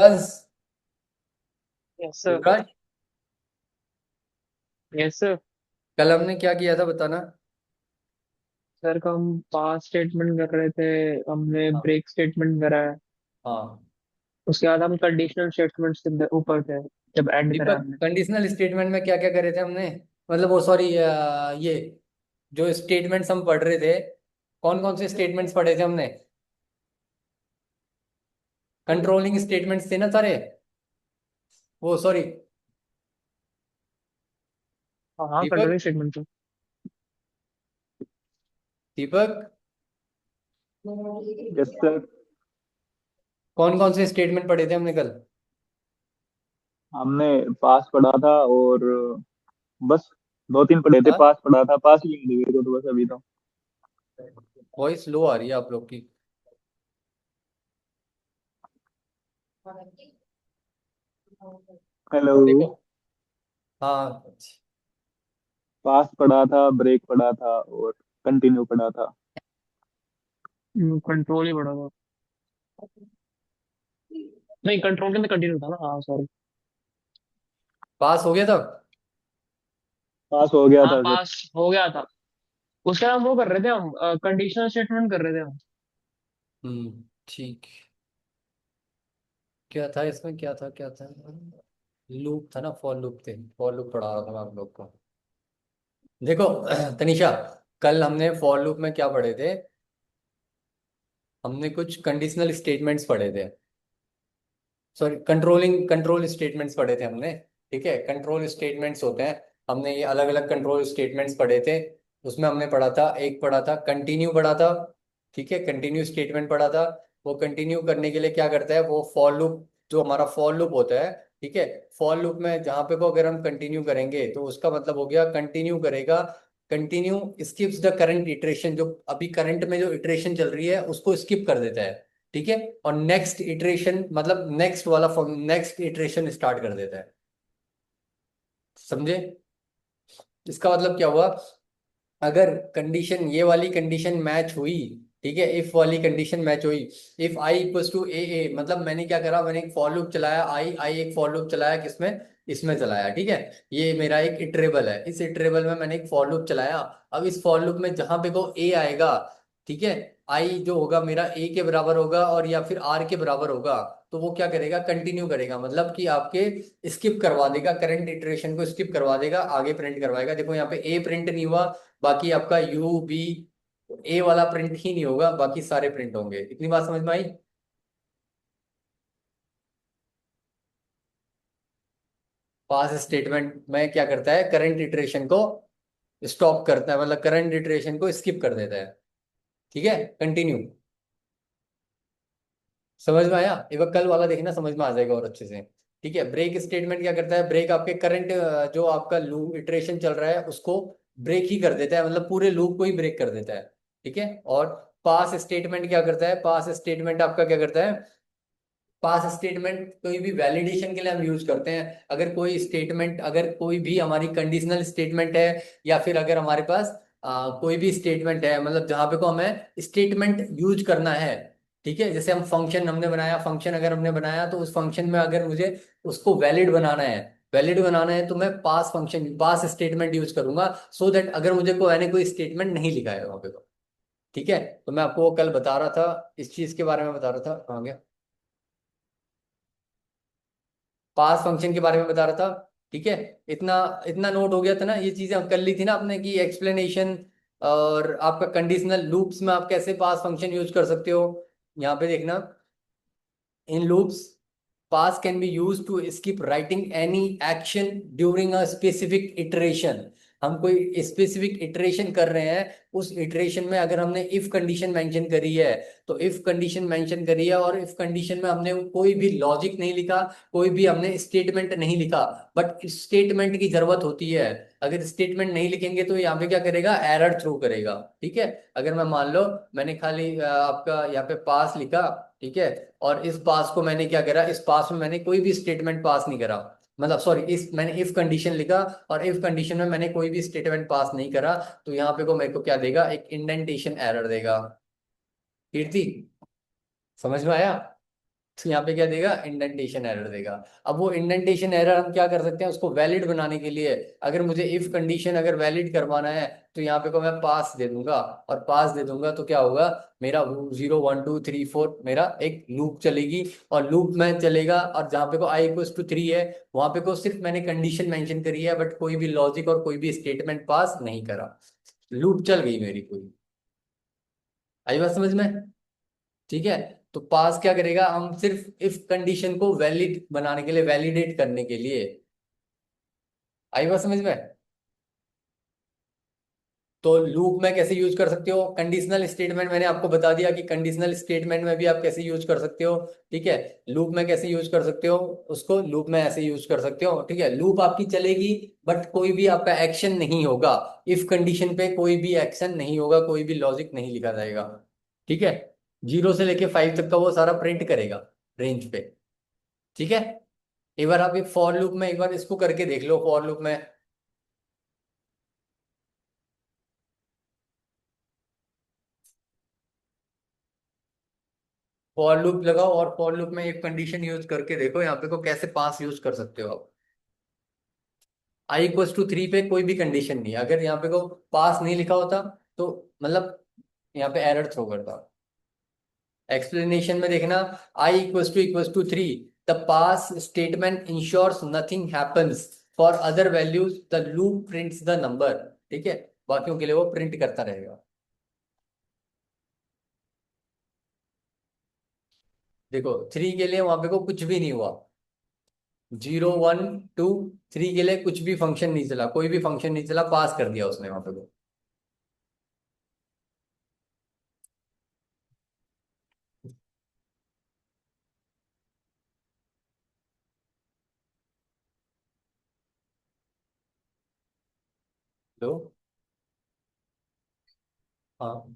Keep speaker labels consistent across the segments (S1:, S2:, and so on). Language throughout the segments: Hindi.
S1: बस।
S2: Yes sir.
S1: Yuvraj,
S2: yes sir.
S1: कल हमने क्या किया था बताना।
S2: सर का हम पास स्टेटमेंट कर रहे थे। हमने
S1: हाँ।
S2: ब्रेक स्टेटमेंट करा है।
S1: हाँ।
S2: उसके बाद हम कंडीशनल स्टेटमेंट से ऊपर थे जब एंड करा
S1: दीपक,
S2: हमने।
S1: कंडीशनल स्टेटमेंट में क्या क्या करे थे हमने? मतलब वो सॉरी, ये जो स्टेटमेंट्स हम पढ़ रहे थे, कौन कौन से स्टेटमेंट्स पढ़े थे हमने? कंट्रोलिंग स्टेटमेंट्स थे ना सारे। वो सॉरी।
S2: हाँ हाँ,
S1: दीपक,
S2: कंट्रोलिंग स्टेटमेंट तो।
S1: दीपक,
S2: यस सर।
S1: कौन कौन से स्टेटमेंट पढ़े थे हमने कल?
S2: हमने पास पढ़ा था और बस दो तीन पढ़े थे।
S1: हाँ।
S2: पास पढ़ा था, पास ही नहीं हुई तो बस अभी तो।
S1: वॉइस लो आ रही है आप लोग की।
S2: हेलो।
S1: देखो। हाँ।
S2: पास पढ़ा था, ब्रेक पढ़ा था और कंटिन्यू पढ़ा था। कंट्रोल ही पढ़ा था। नहीं, कंट्रोल के अंदर कंटिन्यू था ना। हाँ सॉरी।
S1: पास हो गया था।
S2: पास हो गया
S1: हाँ।
S2: था सर।
S1: पास हो गया था।
S2: उसके बाद हम वो कर रहे थे, हम कंडीशनल स्टेटमेंट कर रहे थे हम।
S1: ठीक। क्या था इसमें, क्या था, क्या था? लूप था ना, फॉर लूप थे। फॉर लूप पढ़ा रहा था मैं आप लोग को। देखो तनिषा, कल हमने फॉर लूप में क्या पढ़े थे? हमने कुछ कंडीशनल स्टेटमेंट्स पढ़े थे। सॉरी, कंट्रोल स्टेटमेंट्स पढ़े थे हमने। ठीक है, कंट्रोल स्टेटमेंट्स होते हैं। हमने ये अलग अलग कंट्रोल स्टेटमेंट्स पढ़े थे। उसमें हमने पढ़ा था, एक पढ़ा था कंटिन्यू पढ़ा था। ठीक है, कंटिन्यू स्टेटमेंट पढ़ा था। वो कंटिन्यू करने के लिए क्या करता है, वो फॉर लूप, जो हमारा फॉर लूप होता है। ठीक है, फॉर लूप में जहाँ पे को अगर हम कंटिन्यू करेंगे तो उसका मतलब हो गया कंटिन्यू करेगा। Continue skips the current iteration, जो अभी करंट में जो इटरेशन चल रही है उसको स्किप कर देता है। ठीक है, और नेक्स्ट इटरेशन मतलब नेक्स्ट इटरेशन स्टार्ट कर देता है। समझे? इसका मतलब क्या हुआ? अगर कंडीशन, ये वाली कंडीशन मैच हुई, ठीक है, इफ वाली कंडीशन मैच हुई, इफ आई इक्वल्स टू ए ए, मतलब मैंने क्या करा, मैंने एक फॉर लूप चलाया, आई आई एक फॉर लूप चलाया, किसमें? इसमें चलाया। ठीक है, ये मेरा एक इटरेबल है, इस इटरेबल में मैंने एक फॉर लूप चलाया। अब इस फॉर लूप में जहां पे को ए आएगा, ठीक है, आई जो होगा मेरा ए के बराबर होगा और या फिर आर के बराबर होगा, तो वो क्या करेगा, कंटिन्यू करेगा, मतलब कि आपके स्किप करवा देगा, करंट इटरेशन को स्किप करवा देगा, आगे प्रिंट करवाएगा। देखो यहाँ पे ए प्रिंट नहीं हुआ, बाकी आपका यू बी, ए वाला प्रिंट ही नहीं होगा, बाकी सारे प्रिंट होंगे। इतनी बात समझ में आई? पास स्टेटमेंट में क्या करता है, करंट इटरेशन को स्टॉप करता है, मतलब करंट इटरेशन को स्किप कर देता है। ठीक है, कंटिन्यू। समझ में आया? एक बार कल वाला देखना, समझ में आ जाएगा और अच्छे से। ठीक है, ब्रेक स्टेटमेंट क्या करता है, ब्रेक आपके करंट, जो आपका लूप इटरेशन चल रहा है उसको ब्रेक ही कर देता है, मतलब पूरे लूप को ही ब्रेक कर देता है। ठीक है, और पास स्टेटमेंट क्या करता है, पास स्टेटमेंट आपका क्या करता है, पास स्टेटमेंट कोई भी वैलिडेशन के लिए हम यूज करते हैं। अगर कोई स्टेटमेंट, अगर कोई भी हमारी कंडीशनल स्टेटमेंट है, या फिर अगर हमारे पास कोई भी स्टेटमेंट है, मतलब जहां पे को हमें स्टेटमेंट यूज करना है। ठीक है, जैसे हम फंक्शन हमने बनाया, फंक्शन अगर हमने बनाया तो उस फंक्शन में अगर मुझे उसको वैलिड बनाना है, वैलिड बनाना है तो मैं पास स्टेटमेंट यूज करूंगा, सो दैट अगर मुझे कोई स्टेटमेंट नहीं लिखा है वहां पे को। ठीक है, तो मैं आपको वो कल बता रहा था, इस चीज के बारे में बता रहा था, कहाँ गया? पास फंक्शन के बारे में बता रहा था। ठीक है, इतना इतना नोट हो गया था ना, ये चीजें हम कर ली थी ना आपने, की एक्सप्लेनेशन। और आपका कंडीशनल लूप्स में आप कैसे पास फंक्शन यूज कर सकते हो, यहाँ पे देखना। इन loops, pass can be used to skip writing any action during a specific iteration। हम कोई स्पेसिफिक इटरेशन कर रहे हैं, उस इटरेशन में अगर हमने इफ कंडीशन मेंशन करी है, तो इफ कंडीशन मेंशन करी है और इफ कंडीशन में हमने कोई भी लॉजिक नहीं लिखा, कोई भी हमने स्टेटमेंट नहीं लिखा, बट स्टेटमेंट की जरूरत होती है। अगर स्टेटमेंट नहीं लिखेंगे तो यहाँ पे क्या करेगा, एरर थ्रो करेगा। ठीक है, अगर मैं मान लो मैंने खाली आपका यहाँ पे पास लिखा, ठीक है, और इस पास को मैंने क्या करा, इस पास में मैंने कोई भी स्टेटमेंट पास नहीं करा, मतलब सॉरी, इस मैंने इफ कंडीशन लिखा और इफ कंडीशन में मैंने कोई भी स्टेटमेंट पास नहीं करा, तो यहाँ पे को मेरे को क्या देगा, एक इंडेंटेशन एरर देगा। कीर्ति, समझ में आया? तो यहाँ पे क्या देगा, इंडेंटेशन एरर देगा। अब वो इंडेंटेशन एरर हम क्या कर सकते हैं, उसको वैलिड बनाने के लिए अगर मुझे इफ कंडीशन अगर वैलिड करवाना है तो यहाँ पे को मैं पास दे दूंगा, और पास दे दूंगा तो क्या होगा, मेरा 0 1 2 3 4 मेरा एक लूप चलेगी, और लूप में चलेगा, और जहाँ पे को i = 3 है वहां पे को सिर्फ मैंने कंडीशन मेंशन करी है, बट कोई भी लॉजिक और कोई भी स्टेटमेंट पास नहीं करा, लूप चल गई मेरी पूरी। आई बात समझ में? ठीक है। तो पास क्या करेगा, हम सिर्फ इफ कंडीशन को वैलिड बनाने के लिए, वैलिडेट करने के लिए। आई बात समझ में? तो लूप में कैसे यूज कर सकते हो, कंडीशनल स्टेटमेंट मैंने आपको बता दिया कि कंडीशनल स्टेटमेंट में भी आप कैसे यूज कर सकते हो। ठीक है। लूप में कैसे यूज कर सकते हो, उसको लूप में ऐसे यूज कर सकते हो। ठीक है, लूप आपकी चलेगी बट कोई भी आपका एक्शन नहीं होगा, इफ कंडीशन पे कोई भी एक्शन नहीं होगा, कोई भी लॉजिक नहीं लिखा जाएगा। ठीक है। 0 से लेके 5 तक का वो सारा प्रिंट करेगा रेंज पे। ठीक है। एक बार आप एक फॉर लूप में एक बार इसको करके देख लो, फॉर लूप में। फॉर लूप लगाओ और फॉर लूप में एक कंडीशन यूज करके देखो यहाँ पे को कैसे पास यूज कर सकते हो आप। i = 3 पे कोई भी कंडीशन नहीं, अगर यहाँ पे को पास नहीं लिखा होता तो मतलब यहाँ पे एरर थ्रो करता। एक्सप्लेनेशन में देखना, i =3, the pass statement ensures nothing happens for other values, the loop prints the number. ठीक है, बाकियों के लिए वो प्रिंट करता रहेगा। देखो 3 के लिए वहां पे को कुछ भी नहीं हुआ, 0 1 2 3 के लिए कुछ भी फंक्शन नहीं चला, कोई भी फंक्शन नहीं चला, पास कर दिया उसने वहां पे को। तो हाँ।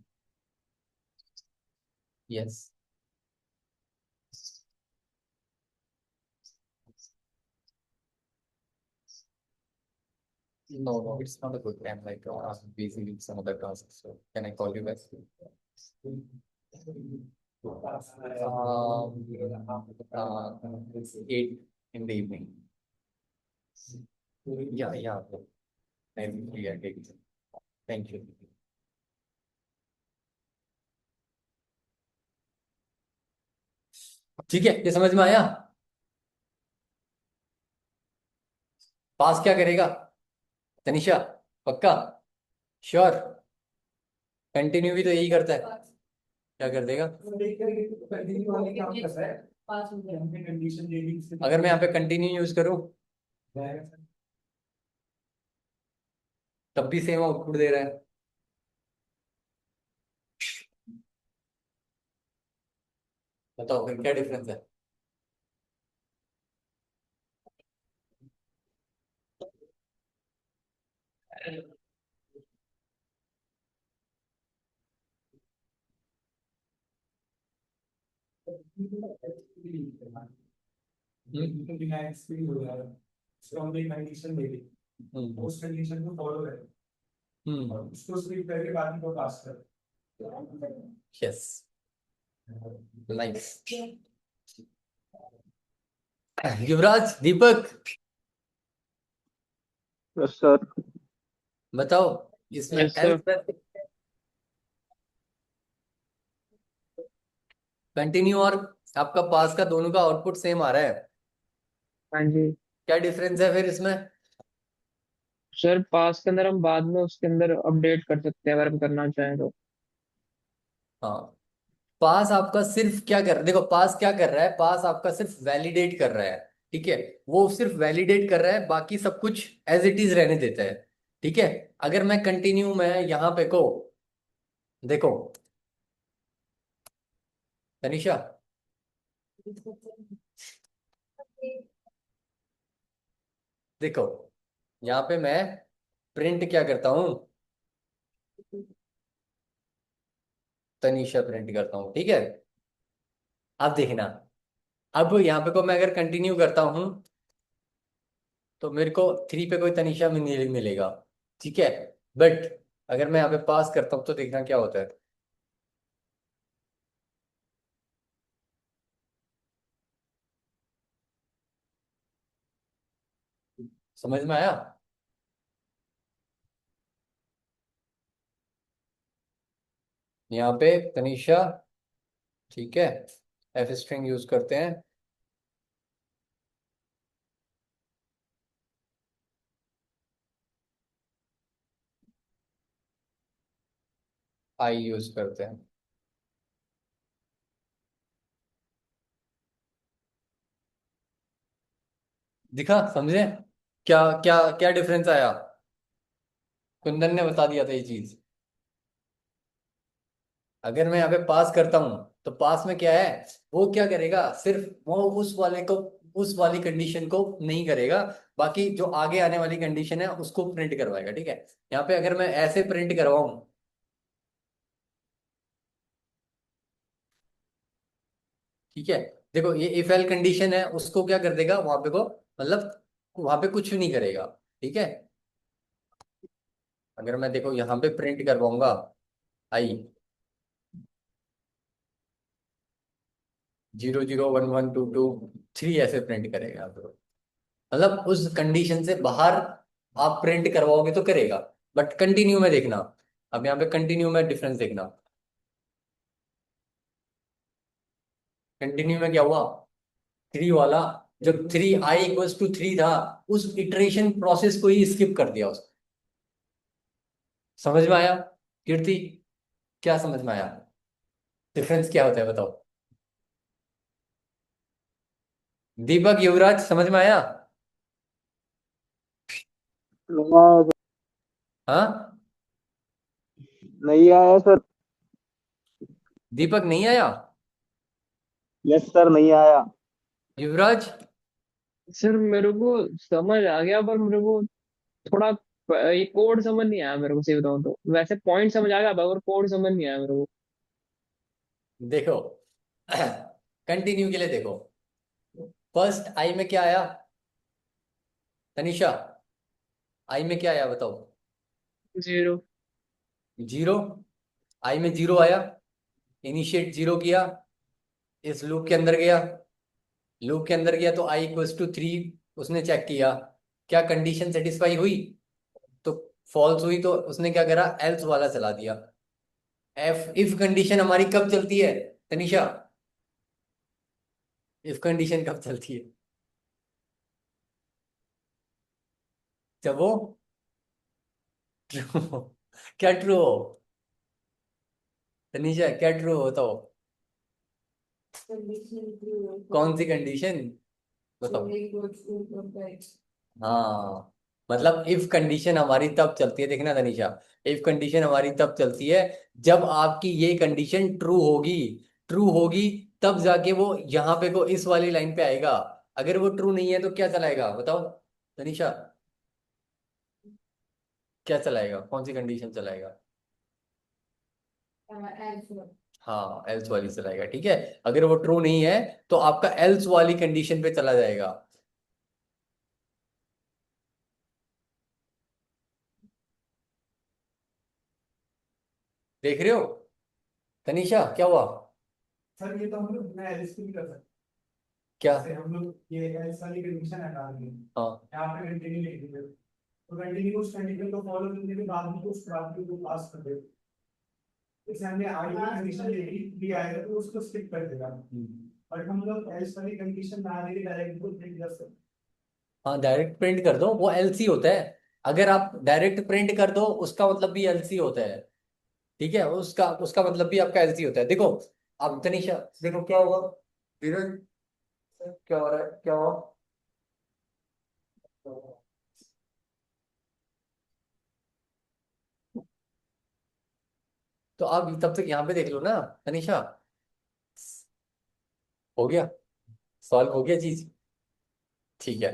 S1: Yes. No, it's not a good time. Like I'm busy with some other tasks. So can I call you back? It's 8 in the evening. Yeah, yeah. Yeah, take it. Thank you. ठीक है, ये समझ में आया? पास क्या करेगा तनिषा, पक्का? श्योर? कंटिन्यू भी तो यही करता है, क्या कर देगा? अगर मैं यहाँ पे कंटिन्यू यूज करूँ तब भी सेम आउटपुट दे रहा है। बताओ फिर क्या डिफरेंस है? उस कंडीशन को फॉलो करें और उसको स्लीप करके बाद में पास कर। Yes, nice. Yuvraj, Deepak,
S2: yes sir.
S1: बताओ इसमें
S3: यस सर।
S1: कंटिन्यू और आपका पास का दोनों का आउटपुट सेम आ रहा है,
S3: हाँ जी।
S1: क्या डिफरेंस है फिर इसमें?
S3: सर पास के अंदर हम बाद में उसके अंदर अपडेट कर सकते हैं अगर हम करना चाहें तो।
S1: हाँ, पास आपका सिर्फ क्या कर, देखो पास क्या कर रहा है, पास आपका सिर्फ वैलिडेट कर रहा है। ठीक है, वो सिर्फ वैलिडेट कर रहा है, बाकी सब कुछ एज इट इज रहने देता है। ठीक है। अगर मैं कंटिन्यू में यहाँ पे को देखो तनिषा, देखो यहाँ पे मैं प्रिंट क्या करता हूँ, तनिषा प्रिंट करता हूँ। ठीक है। अब देखना, अब यहाँ पे को मैं अगर कंटिन्यू करता हूँ तो मेरे को 3 पे कोई तनिषा में नहीं मिलेगा। ठीक है। बट अगर मैं यहाँ पे पास करता हूँ तो देखना क्या होता है। समझ में आया? यहाँ पे तनीषा, ठीक है, एफ स्ट्रिंग यूज करते हैं। आई यूज करते हैं। दिखा, समझे? क्या क्या क्या डिफरेंस आया? कुंदन ने बता दिया था ये चीज। अगर मैं यहाँ पे पास करता हूँ तो पास में क्या है, वो क्या करेगा, सिर्फ वो उस वाले को, उस वाली कंडीशन को नहीं करेगा, बाकी जो आगे आने वाली कंडीशन है उसको प्रिंट करवाएगा। ठीक है, यहाँ पे अगर मैं ऐसे प्रिंट करवाऊं, ठीक है, देखो ये इफ एल कंडीशन है, उसको क्या कर देगा वहां पे को, मतलब वहां पे कुछ नहीं करेगा। ठीक है, अगर मैं देखो यहाँ पे प्रिंट करवाऊंगा आई 001122 3 ऐसे प्रिंट करेगा, तो मतलब उस कंडीशन से बाहर आप प्रिंट करवाओगे तो करेगा। बट कंटिन्यू में देखना, अब यहाँ पे कंटिन्यू में डिफरेंस देखना। कंटिन्यू में क्या हुआ, 3 वाला, जब 3i = 3 था, उस इटरेशन प्रोसेस को ही स्किप कर दिया उसने। समझ में आया कीर्ति? क्या समझ में आया? डिफरेंस क्या होता है बताओ? दीपक, युवराज, समझ में आया?
S2: नहीं आया सर।
S1: हाँ,
S2: नहीं आया सर।
S1: दीपक नहीं आया?
S2: यस सर, नहीं आया।
S1: युवराज?
S3: सर मेरे को समझ आ गया, पर मेरे को थोड़ा ये कोड समझ नहीं आया मेरे को, सही बताऊं तो। वैसे पॉइंट समझ आ गया पर कोड समझ नहीं आया मेरे को।
S1: देखो, कंटिन्यू के लिए देखो, फर्स्ट आई में क्या आया, तनिषा, आई में क्या आया बताओ?
S3: 0।
S1: 0। आई में 0 आया, इनिशिएट 0 किया, इस लूप के अंदर गया, लूप के अंदर गया तो i = 3, उसने चेक किया, क्या कंडीशन सेटिस्फाई हुई, तो फॉल्स हुई, तो उसने क्या करा, एल्स वाला चला दिया। एफ इफ कंडीशन हमारी कब चलती है तनिषा? इफ कंडीशन कब चलती है? जब वो ट्रू, क्या ट्रू हो तनिषा, क्या ट्रू हो बताओ? कौन सी कंडीशन बताओ? हाँ, मतलब इफ कंडीशन हमारी तब चलती है, देखना तनीषा, इफ कंडीशन हमारी तब चलती है जब आपकी ये कंडीशन ट्रू होगी। ट्रू होगी तब जाके वो यहाँ पे को इस वाली लाइन पे आएगा। अगर वो ट्रू नहीं है तो क्या चलाएगा बताओ तनीषा? क्या चलाएगा, कौन सी कंडीशन चलाएगा? हाँ, एल्स वाली चलाएगा। ठीक है, अगर वो ट्रू नहीं है तो आपका एल्स वाली कंडीशन पे चला जाएगा। देख रहे हो तनीषा क्या हुआ?
S4: सर ये तो हम लोग बिना एलिस भी कर सकते
S1: क्या?
S4: हैं। जैसे हम लोग ये एलिस वाली कंडीशन हटा देंगे,
S1: हाँ,
S4: यहाँ पे कंटिन्यू लिख देंगे, तो कंटिन्यू उस कंडीशन को फॉलो करने के बाद भी उस बात को पास कर देगा। जैसे हमने आगे की कंडीशन लेगी भी आएगा तो उसको स्किप कर देगा, और हम लोग एलिस वाली कंडीशन ना आगे डायरेक्ट को प्रिंट कर सकते हैं।
S1: हाँ, डायरेक्ट प्रिंट कर दो, वो एलसी होता है। अगर आप डायरेक्ट प्रिंट कर दो उसका मतलब भी एलसी होता है। ठीक है, उसका उसका मतलब भी आपका एलसी होता है। देखो, अब तनीषा देखो क्या होगा, धीरज क्या हो रहा है, क्या हुआ? तो आप तब तक यहाँ पे देख लो ना तनीषा, हो गया, सॉल्व हो गया चीज। ठीक है,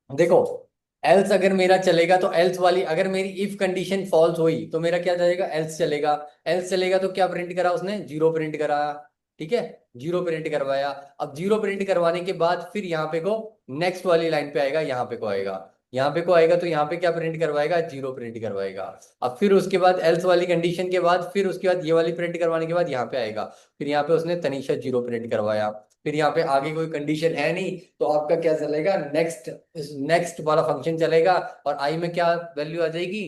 S1: देखो, एल्स अगर मेरा चलेगा तो एल्स वाली, अगर मेरी इफ कंडीशन फॉल्स हुई तो मेरा क्या जाएगा, एल्स चलेगा। एल्स चलेगा तो क्या प्रिंट करा उसने, 0 प्रिंट कराया। ठीक है, 0 प्रिंट करवाया। अब 0 प्रिंट करवाने के बाद फिर यहाँ पे को नेक्स्ट वाली लाइन पे आएगा, यहाँ पे को आएगा, यहाँ पे को आएगा, तो यहाँ पे क्या प्रिंट करवाएगा, 0 प्रिंट करवाएगा। अब फिर उसके बाद एल्स वाली कंडीशन के बाद फिर उसके बाद ये वाली प्रिंट करवाने के बाद यहाँ पे आएगा, फिर यहाँ पे उसने तनीषा 0 प्रिंट करवाया। फिर यहाँ पे आगे कोई कंडीशन है नहीं, तो आपका क्या चलेगा, नेक्स्ट वाला फंक्शन चलेगा। और आई में क्या वैल्यू आ जाएगी,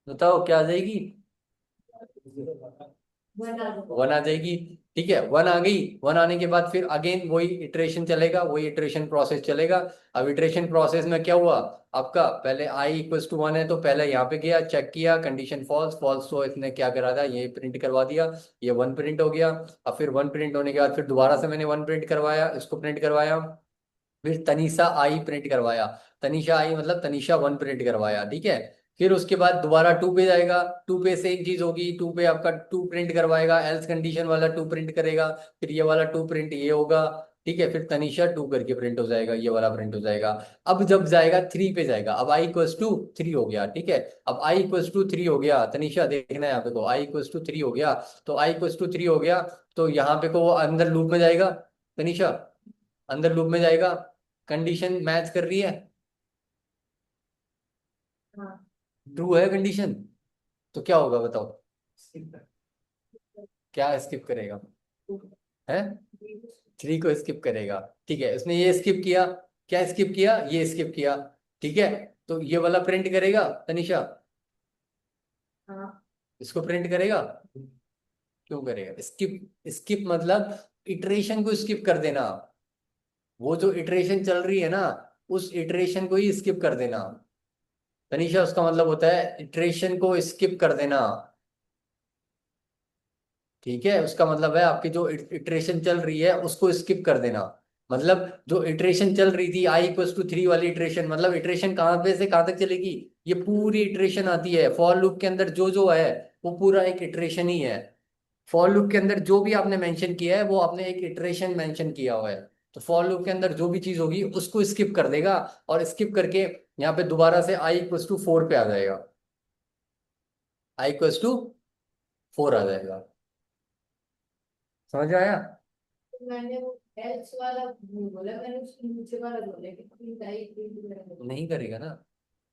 S1: बताओ क्या आ जाएगी, 1 आ जाएगी। ठीक है, 1 आ गई। 1 आने के बाद फिर अगेन वही इटरेशन चलेगा, वही इटरेशन प्रोसेस चलेगा। अब इटरेशन प्रोसेस में क्या हुआ, आपका पहले आई इक्वल्स टू 1 है तो पहले यहाँ पे गया, चेक किया, कंडीशन फॉल्स, फॉल्स तो इसने क्या करा था, ये प्रिंट करवा दिया, ये 1 प्रिंट हो गया। अब फिर 1 प्रिंट होने के बाद फिर दोबारा से मैंने 1 प्रिंट करवाया, इसको प्रिंट करवाया, फिर तनीषा आई प्रिंट करवाया, तनीषा आई मतलब तनीषा 1 प्रिंट करवाया। ठीक है, फिर उसके बाद दोबारा 2 पे जाएगा, 2 पे सेम चीज होगी, 2 पे आपका 2 प्रिंट करवाएगा, एल्स कंडीशन वाला 2 प्रिंट करेगा, फिर ये वाला 2 प्रिंट ये होगा। ठीक है, फिर तनीषा 2 करके प्रिंट हो जाएगा, ये वाला प्रिंट हो जाएगा। अब जब जाएगा 3 पे जाएगा, अब आई इक्वल्स टू 3 हो गया। ठीक है, अब आई इक्वल्स टू 3 हो गया, तनीषा देखना है यहाँ पे को, आई इक्वल्स टू 3 हो गया, तो आई इक्वल्स टू 3 हो गया, तो यहाँ पे को वो अंदर लूप में जाएगा, तनीषा अंदर लूप में जाएगा, कंडीशन मैच कर रही है, ट्रू है कंडीशन, तो क्या होगा बताओ, क्या स्किप करेगा, है 3 को स्किप करेगा। ठीक है, उसने ये स्किप किया, क्या स्किप किया, ये स्किप किया। ठीक है, तो ये वाला प्रिंट करेगा तनिषा, इसको प्रिंट करेगा, क्यों करेगा, स्किप, स्किप मतलब इटरेशन को स्किप कर देना, वो जो इटरेशन चल रही है ना, उस इटरेशन को ही स्किप कर देना तनीषा, उसका मतलब होता है इटरेशन को स्किप कर देना। ठीक है, उसका मतलब है आपकी जो इटरेशन चल रही है उसको स्किप कर देना। मतलब जो इटरेशन चल रही थी आई इक्वल्स टू 3 वाली इटरेशन, मतलब इटरेशन कहाँ पे से कहाँ तक चलेगी, ये पूरी इटरेशन आती है फॉर लूप के अंदर, जो जो है वो पूरा एक इटरेशन ही है। फॉर लूप के अंदर जो भी आपने मेंशन किया है वो आपने एक इटरेशन मेंशन किया हुआ है, तो फॉर लूप के अंदर जो भी चीज होगी उसको स्किप कर देगा, और स्किप करके यहाँ पे दोबारा से आई इक्वल्स टू 4 पे आ जाएगा, आई इक्वल्स टू 4 आ जाएगा। समझ में आया,
S5: मैंने वो एल्स वाला नहीं बोला, मैंने उसके नीचे वाला बोला कि प्लीज आई प्लीज।
S1: नहीं करेगा ना,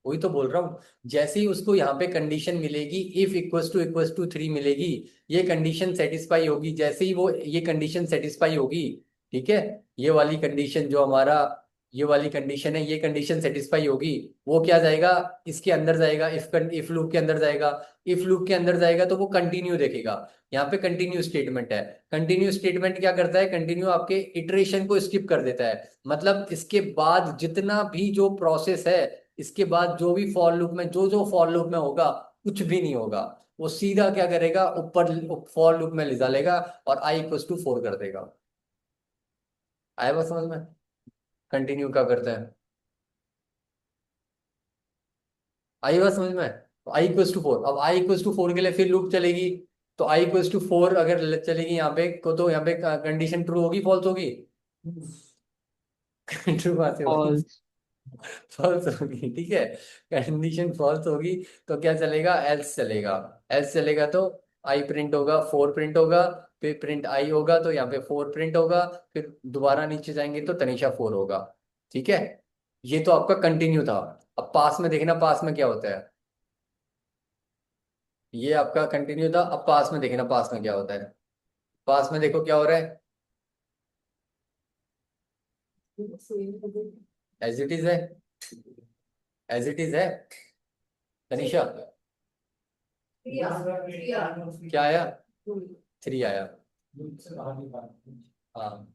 S1: वही तो बोल रहा हूँ। जैसे ही उसको यहाँ पे कंडीशन मिलेगी, इफ इक्वल्स टू 3 मिलेगी, ये कंडीशन सेटिस्फाई होगी, जैसे ही वो ये कंडीशन सेटिस्फाई होगी, ठीक है, ये वाली कंडीशन जो हमारा ये वाली कंडीशन है, ये कंडीशन सेटिस्फाई होगी, वो क्या जाएगा, इसके अंदर जाएगा, इफ लूप के अंदर जाएगा। इफ लूप के अंदर जाएगा तो वो कंटिन्यू देखेगा, यहाँ पे कंटिन्यू स्टेटमेंट है। कंटिन्यू स्टेटमेंट क्या करता है, कंटिन्यू आपके इटरेशन को स्किप कर देता है, मतलब इसके बाद जितना भी जो प्रोसेस है, इसके बाद जो भी फॉर लूप में जो जो फॉर लूप में होगा कुछ भी नहीं होगा, वो सीधा क्या करेगा, ऊपर फॉर लूप में ले डालेगा और आई इक्वल्स टू 4 कर देगा। आया बात समझ में, कंटिन्यू क्या करता है, आई बात समझ में। तो आई इक्वल्स टू 4, अब आई इक्वल्स टू 4 के लिए फिर लूप चलेगी, तो आई इक्वल्स टू 4 अगर चलेगी यहाँ पे को, तो यहाँ पे कंडीशन ट्रू होगी फॉल्स होगी, ट्रू बात होगी,
S3: और
S1: फॉल्स होगी। ठीक है, कंडीशन फॉल्स होगी तो क्या चलेगा, एल्स चलेगा, एल्स चलेगा तो आई प्रिंट होगा, 4 प्रिंट होगा, फिर प्रिंट आई होगा तो यहाँ पे 4 प्रिंट होगा, फिर दोबारा नीचे जाएंगे तो तनीषा 4 होगा। ठीक है, ये तो आपका कंटिन्यू था। अब पास में देखना, पास में क्या होता है, ये आपका कंटिन्यू था, अब पास में देखना पास में क्या होता है, पास में देखो क्या हो रहा है, एज इट इज है, एज इट इज है तनीषा, क्या आया, 3 आया, हाँ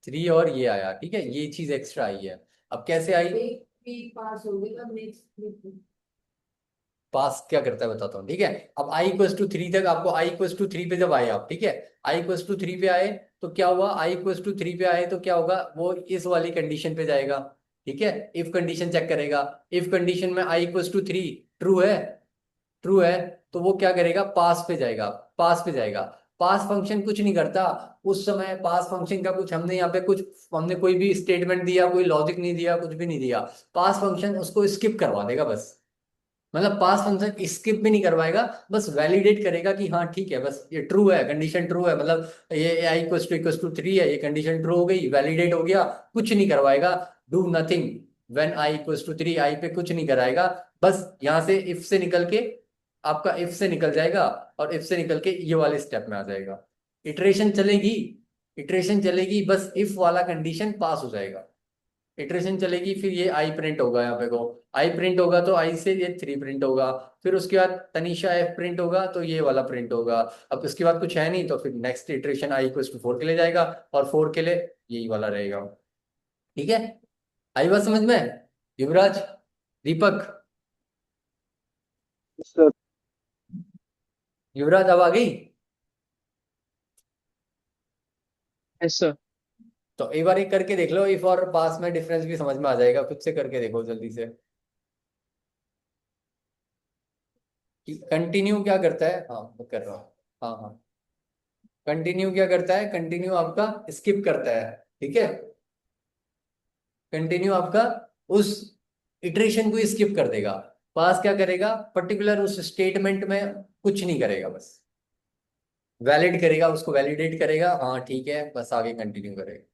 S1: 3 और ये आया। ठीक है, ये चीज एक्स्ट्रा आई है। अब कैसे आई,
S5: पास हो गई, अब नेक्स्ट
S1: पास क्या करता है बताता हूँ। ठीक है, अब आई इक्वल्स टू 3 तक आपको, आई इक्वल्स टू 3 पे जब आए आप, ठीक है, आई इक्वल्स टू 3 पे आए तो क्या हुआ, आई इक्वल्स टू 3 पे आए तो क्या होगा, वो इस वाली कंडीशन पे जाएगा। ठीक है, इफ कंडीशन चेक करेगा, इफ कंडीशन में आई इक्वल्स टू 3 ट्रू है, ट्रू है, तो वो क्या करेगा, पास पे जाएगा, पास पे जाएगा। पास फंक्शन कुछ नहीं करता उस समय, पास फंक्शन का कुछ हमने यहाँ पे कुछ हमने कोई भी स्टेटमेंट दिया, कोई लॉजिक नहीं दिया, कुछ भी नहीं दिया, पास फंक्शन उसको स्किप करवा देगा बस, मतलब पास फंक्शन स्किप भी नहीं करवाएगा, बस वैलिडेट करेगा कि हाँ ठीक है, बस ये ट्रू है, कंडीशन ट्रू है, मतलब ये आई इक्वल्स टू 3 है, ये कंडीशन ट्रू हो गई, वैलिडेट हो गया, कुछ नहीं करवाएगा, do nothing when I equals to 3, I पे कुछ नहीं कराएगा, बस यहाँ से इफ से निकल के आपका इफ से निकल जाएगा और इफ से निकल के ये वाले स्टेप में आ जाएगा, इटरेशन चलेगी इटरेशन चलेगी, बस इफ वाला कंडीशन पास हो जाएगा। इटरेशन चलेगी, फिर ये आई प्रिंट होगा, यहाँ पे को आई प्रिंट होगा तो आई से ये 3 प्रिंट होगा। फिर उसके बाद तनीषा एफ प्रिंट होगा तो ये वाला प्रिंट होगा। अब उसके बाद कुछ है नहीं तो फिर next iteration I equal to 4 के लिए जाएगा, और 4 के लिए यही वाला रहेगा। ठीक है, आई बात समझ में? युवराज, दीपक,
S2: सर।
S1: युवराज अब आ गई?
S3: Yes sir.
S1: तो एक बार एक करके देख लो, इफ और पास में डिफरेंस भी समझ में आ जाएगा, खुद से करके देखो जल्दी से। कंटिन्यू क्या करता है? हाँ मैं कर रहा हूँ। हाँ हाँ, कंटिन्यू क्या करता है? कंटिन्यू आपका स्किप करता है। ठीक है, कंटिन्यू आपका उस इटरेशन को स्किप कर देगा। पास क्या करेगा? पर्टिकुलर उस स्टेटमेंट में कुछ नहीं करेगा, बस वैलिड करेगा, उसको वैलिडेट करेगा, हाँ ठीक है, बस आगे कंटिन्यू करेगा।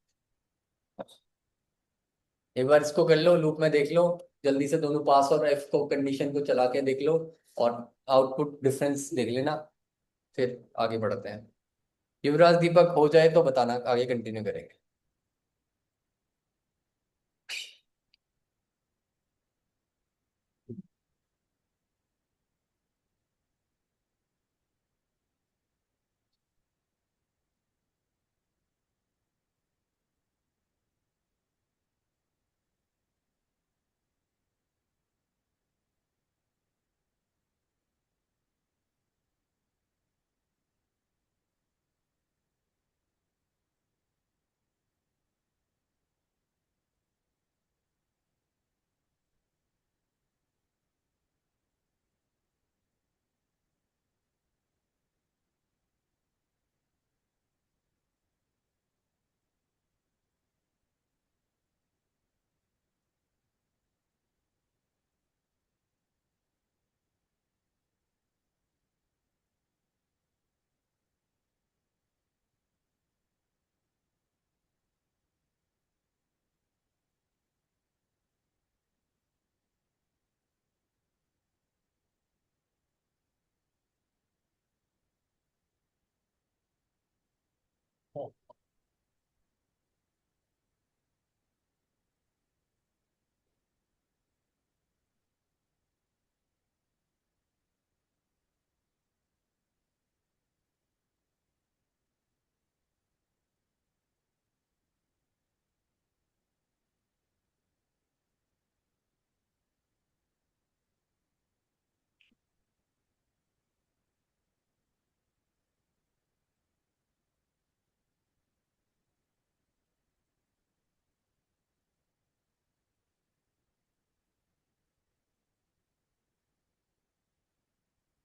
S1: एक बार इसको कर लो, लूप में देख लो जल्दी से, दोनों पास और एफ को कंडीशन को चला के देख लो, और आउटपुट डिफरेंस देख लेना, फिर आगे बढ़ते हैं। युवराज, दीपक हो जाए तो बताना, आगे कंटिन्यू करेंगे।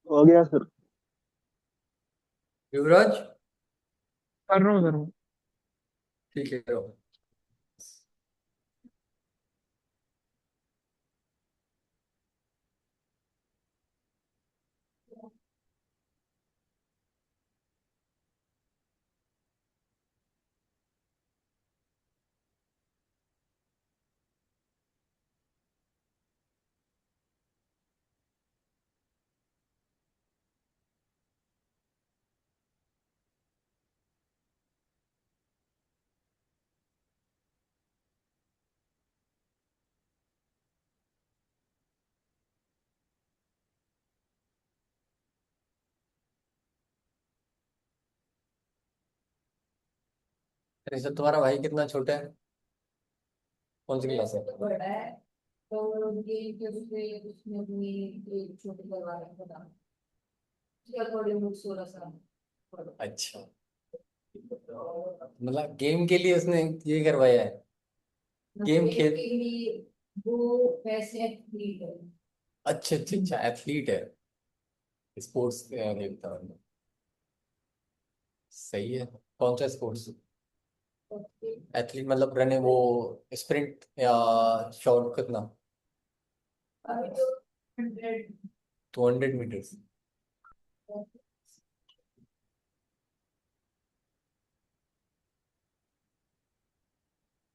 S2: हो गया सर।
S1: युवराज,
S3: कर रहा हूँ सर मैं।
S1: ठीक है करो। ऋषभ, तुम्हारा भाई कितना छोटा है? कौन सी क्लास है?
S5: बड़ा है, तो ये जो उसमें अपनी एक छोटी करवा रहे हैं, बता अकॉर्डिंग 16 साल।
S1: अच्छा, मतलब गेम के लिए उसने ये करवाया है? गेम खेल,
S5: के लिए वो वैसे एथलीट है।
S1: अच्छा अच्छा अच्छा, एथलीट है, स्पोर्ट्स खेलता है। सही है। कौन सा स्पोर्ट्स? एथलीट मतलब रने वो स्प्रिंट या शॉर्ट कितना?
S5: अभी तो 100।
S1: 200 मीटर्स?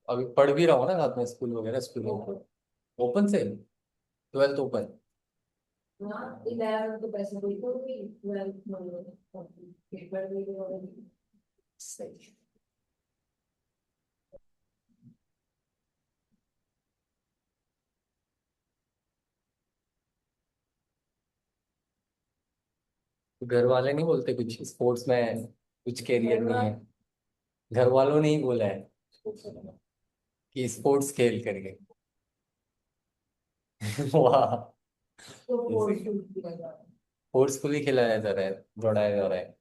S1: अभी पढ़ भी रहा हूँ ना साथ में, स्कूल वगैरह, स्कूल ओपन से 12th ओपन।
S5: हाँ 11 तो पैसे कोई तो भी 12 पेपर भी
S1: सही है। घर वाले नहीं बोलते कुछ स्पोर्ट्स में कुछ कैरियर नहीं है? घर वालों ने ही बोला है कि स्पोर्ट्स खेल करके। वाह,
S5: तो forceful किया जा रहा है।
S1: फोर्सफुली खिलाया जा रहा है, दौड़ाया जा रहा है।